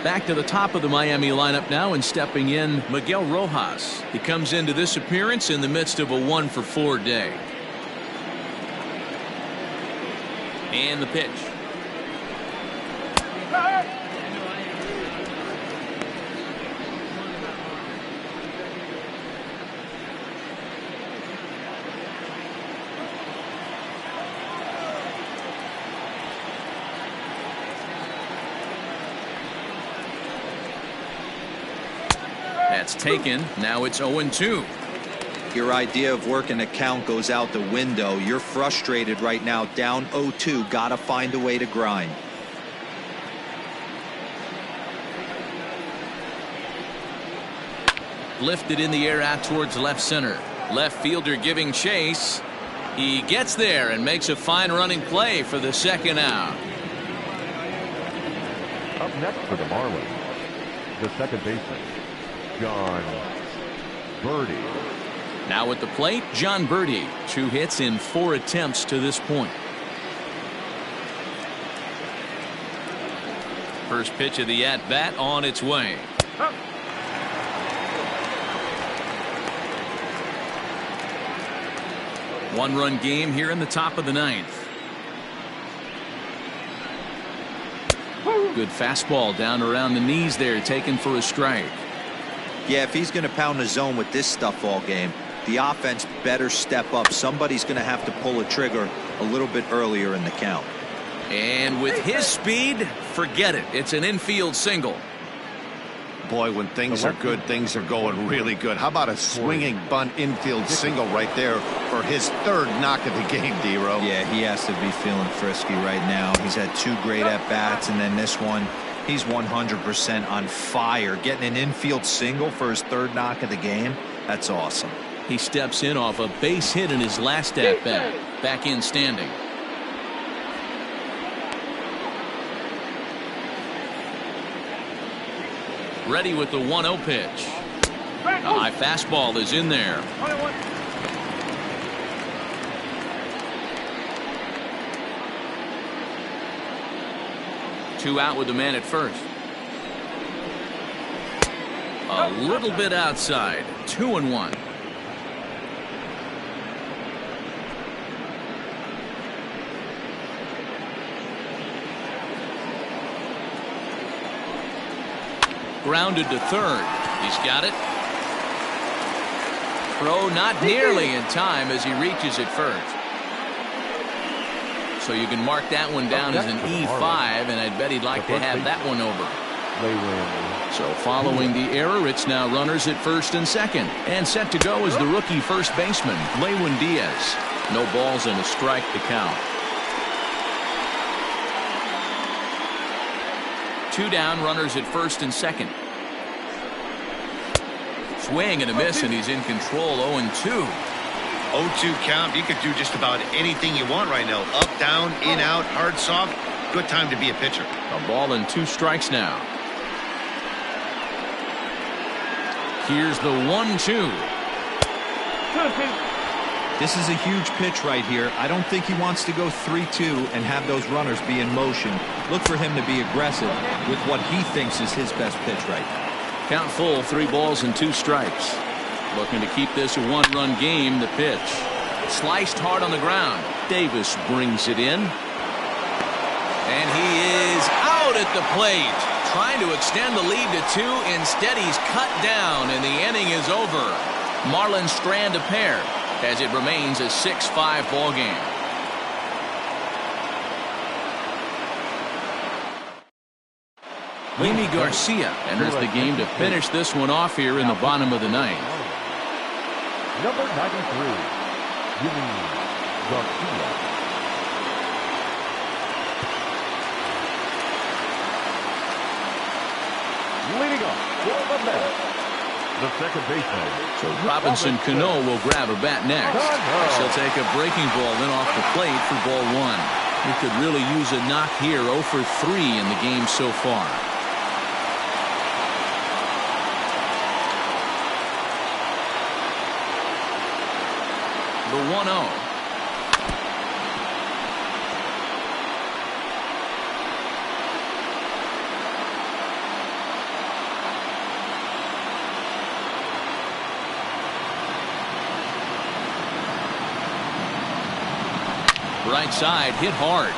Back to the top of the Miami lineup now, and stepping in, Miguel Rojas. He comes into this appearance in the midst of a 1-for-4 day. And the pitch. That's taken. Now it's 0-2. Your idea of working a count goes out the window. You're frustrated right now, down 0-2. Gotta find a way to grind. Lifted in the air out towards left center. Left fielder giving chase. He gets there and makes a fine running play for the second out. Up next for the Marlins, the second baseman, John Birdie. Now at the plate, John Birdie. 2 hits in 4 attempts to this point. First pitch of the at-bat on its way. One-run game here in the top of the ninth. Good fastball down around the knees there, taken for a strike. Yeah, if he's going to pound the zone with this stuff all game, the offense better step up. Somebody's going to have to pull a trigger a little bit earlier in the count. And with his speed, forget it. It's an infield single. Boy, when things are good, things are going really good. How about a swinging bunt infield single right there for his 3rd knock of the game, D-Row? Yeah, he has to be feeling frisky right now. He's had 2 great at-bats, and then this one, he's 100% on fire. Getting an infield single for his 3rd knock of the game, that's awesome. He steps in off a base hit in his last at-bat. Back in standing. Ready with the 1-0 pitch. A high fastball is in there. 2 out with the man at first. A little bit outside. 2-1. Grounded to third. He's got it. Throw not nearly in time as he reaches it first. So you can mark that one down as an E5, and I'd bet he'd like to have that one over. So following the error, it's now runners at first and second. And set to go is the rookie first baseman, Lewin Diaz. No balls and a strike to count. 2 down, runners at first and second. Swing and a miss, and he's in control. 0-2. 0-2 count. You could do just about anything you want right now. Up, down, in, out, hard, soft. Good time to be a pitcher. A ball and 2 strikes now. Here's the 1-2. This is a huge pitch right here. I don't think he wants to go 3-2 and have those runners be in motion. Look for him to be aggressive with what he thinks is his best pitch right now. Count full, 3 balls and 2 strikes. Looking to keep this a 1-run game. The pitch. Sliced hard on the ground. Davis brings it in. And he is out at the plate. Trying to extend the lead to 2. Instead, he's cut down, and the inning is over. Marlins strand a pair. as it remains a 6-5 ball game. Yimi Garcia enters the game to finish this one off here in the bottom of the ninth. Number 93, Yimi Garcia. Leading off for the Mets, the second baseman. So Robinson Cano will grab a bat next. He'll take a breaking ball in off the plate for ball one. He could really use a knock here. 0 for 3 in the game so far. The 1-0. Right side hit hard.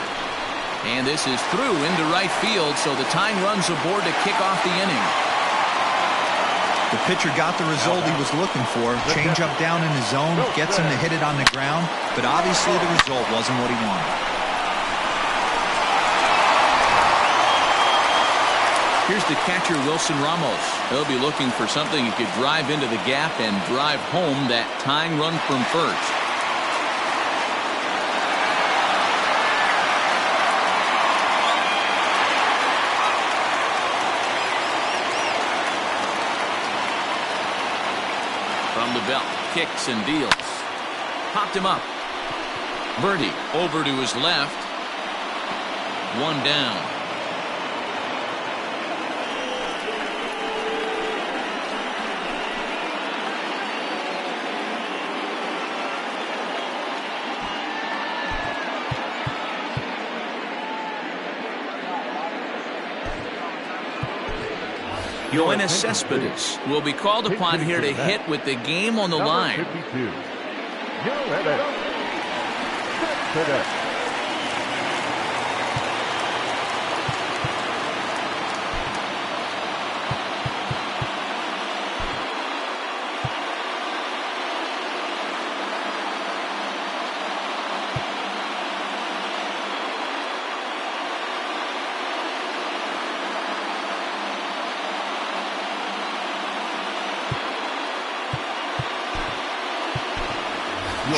And this is through into right field, so the tying run's aboard to kick off the inning. The pitcher got the result he was looking for. Change up down in the zone, gets him to hit it on the ground, but obviously the result wasn't what he wanted. Here's the catcher, Wilson Ramos. He'll be looking for something he could drive into the gap and drive home that tying run from first. From the belt, kicks and deals. Popped him up. Birdie over to his left. One down. Yoenis Cespedes will be called upon here to hit with the game on the line. 52. Yoenis Cespedes.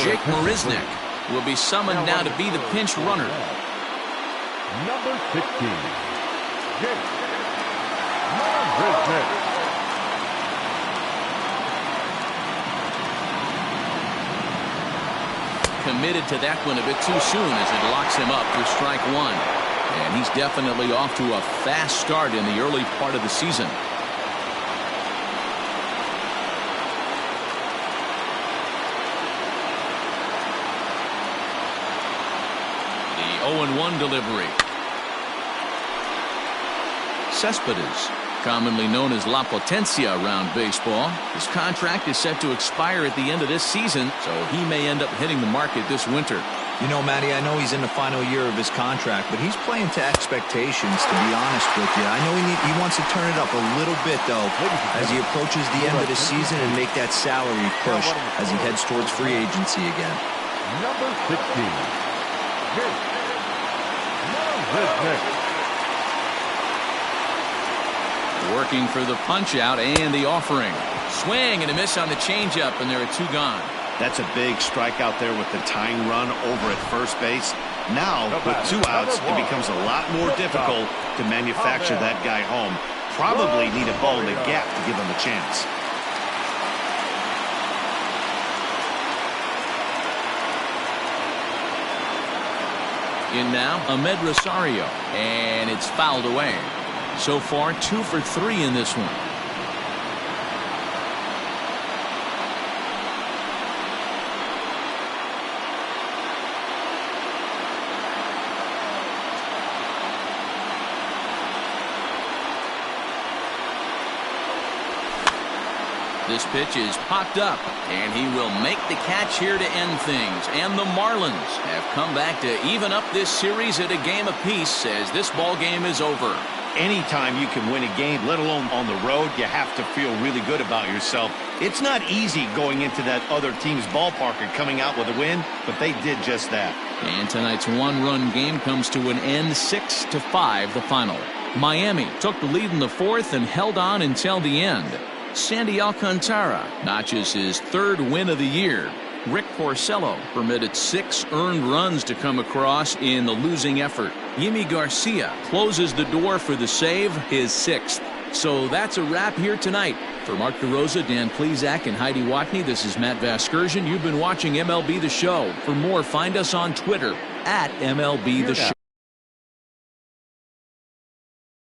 Jake Marisnick will be summoned now to be the pinch runner. Number 16, Jake Marisnick. Committed to that one a bit too soon as it locks him up for strike one. And he's definitely off to a fast start in the early part of the season. The 0-1 delivery. Cespedes, commonly known as La Potencia around baseball. His contract is set to expire at the end of this season, so he may end up hitting the market this winter. You know, Matty, I know he's in the final year of his contract, but he's playing to expectations, to be honest with you. I know he wants to turn it up a little bit, though, as he approaches the end of the season and make that salary push as he heads towards free agency again. Number 16, Jake Marisnick. Working for the punch out and the offering. Swing and a miss on the changeup, and there are two gone. That's a big strikeout there with the tying run over at first base. Now, with two outs, it becomes a lot more difficult to manufacture that guy home. Probably need a ball in the gap to give him a chance. In now, Ahmed Rosario, and it's fouled away. So far, 2 for 3 in this one. This pitch is popped up, and he will make the catch here to end things. And the Marlins have come back to even up this series at a game apiece as this ball game is over. Anytime you can win a game, let alone on the road, you have to feel really good about yourself. It's not easy going into that other team's ballpark and coming out with a win, but they did just that. And tonight's one-run game comes to an end, 6-5 the final. Miami took the lead in the fourth and held on until the end. Sandy Alcantara notches his third win of the year. Rick Porcello permitted 6 earned runs to come across in the losing effort. Yimi Garcia closes the door for the save, his 6th. So that's a wrap here tonight. For Mark DeRosa, Dan Plesac, and Heidi Watney, this is Matt Vasgersian. You've been watching MLB The Show. For more, find us on Twitter @MLB The Show.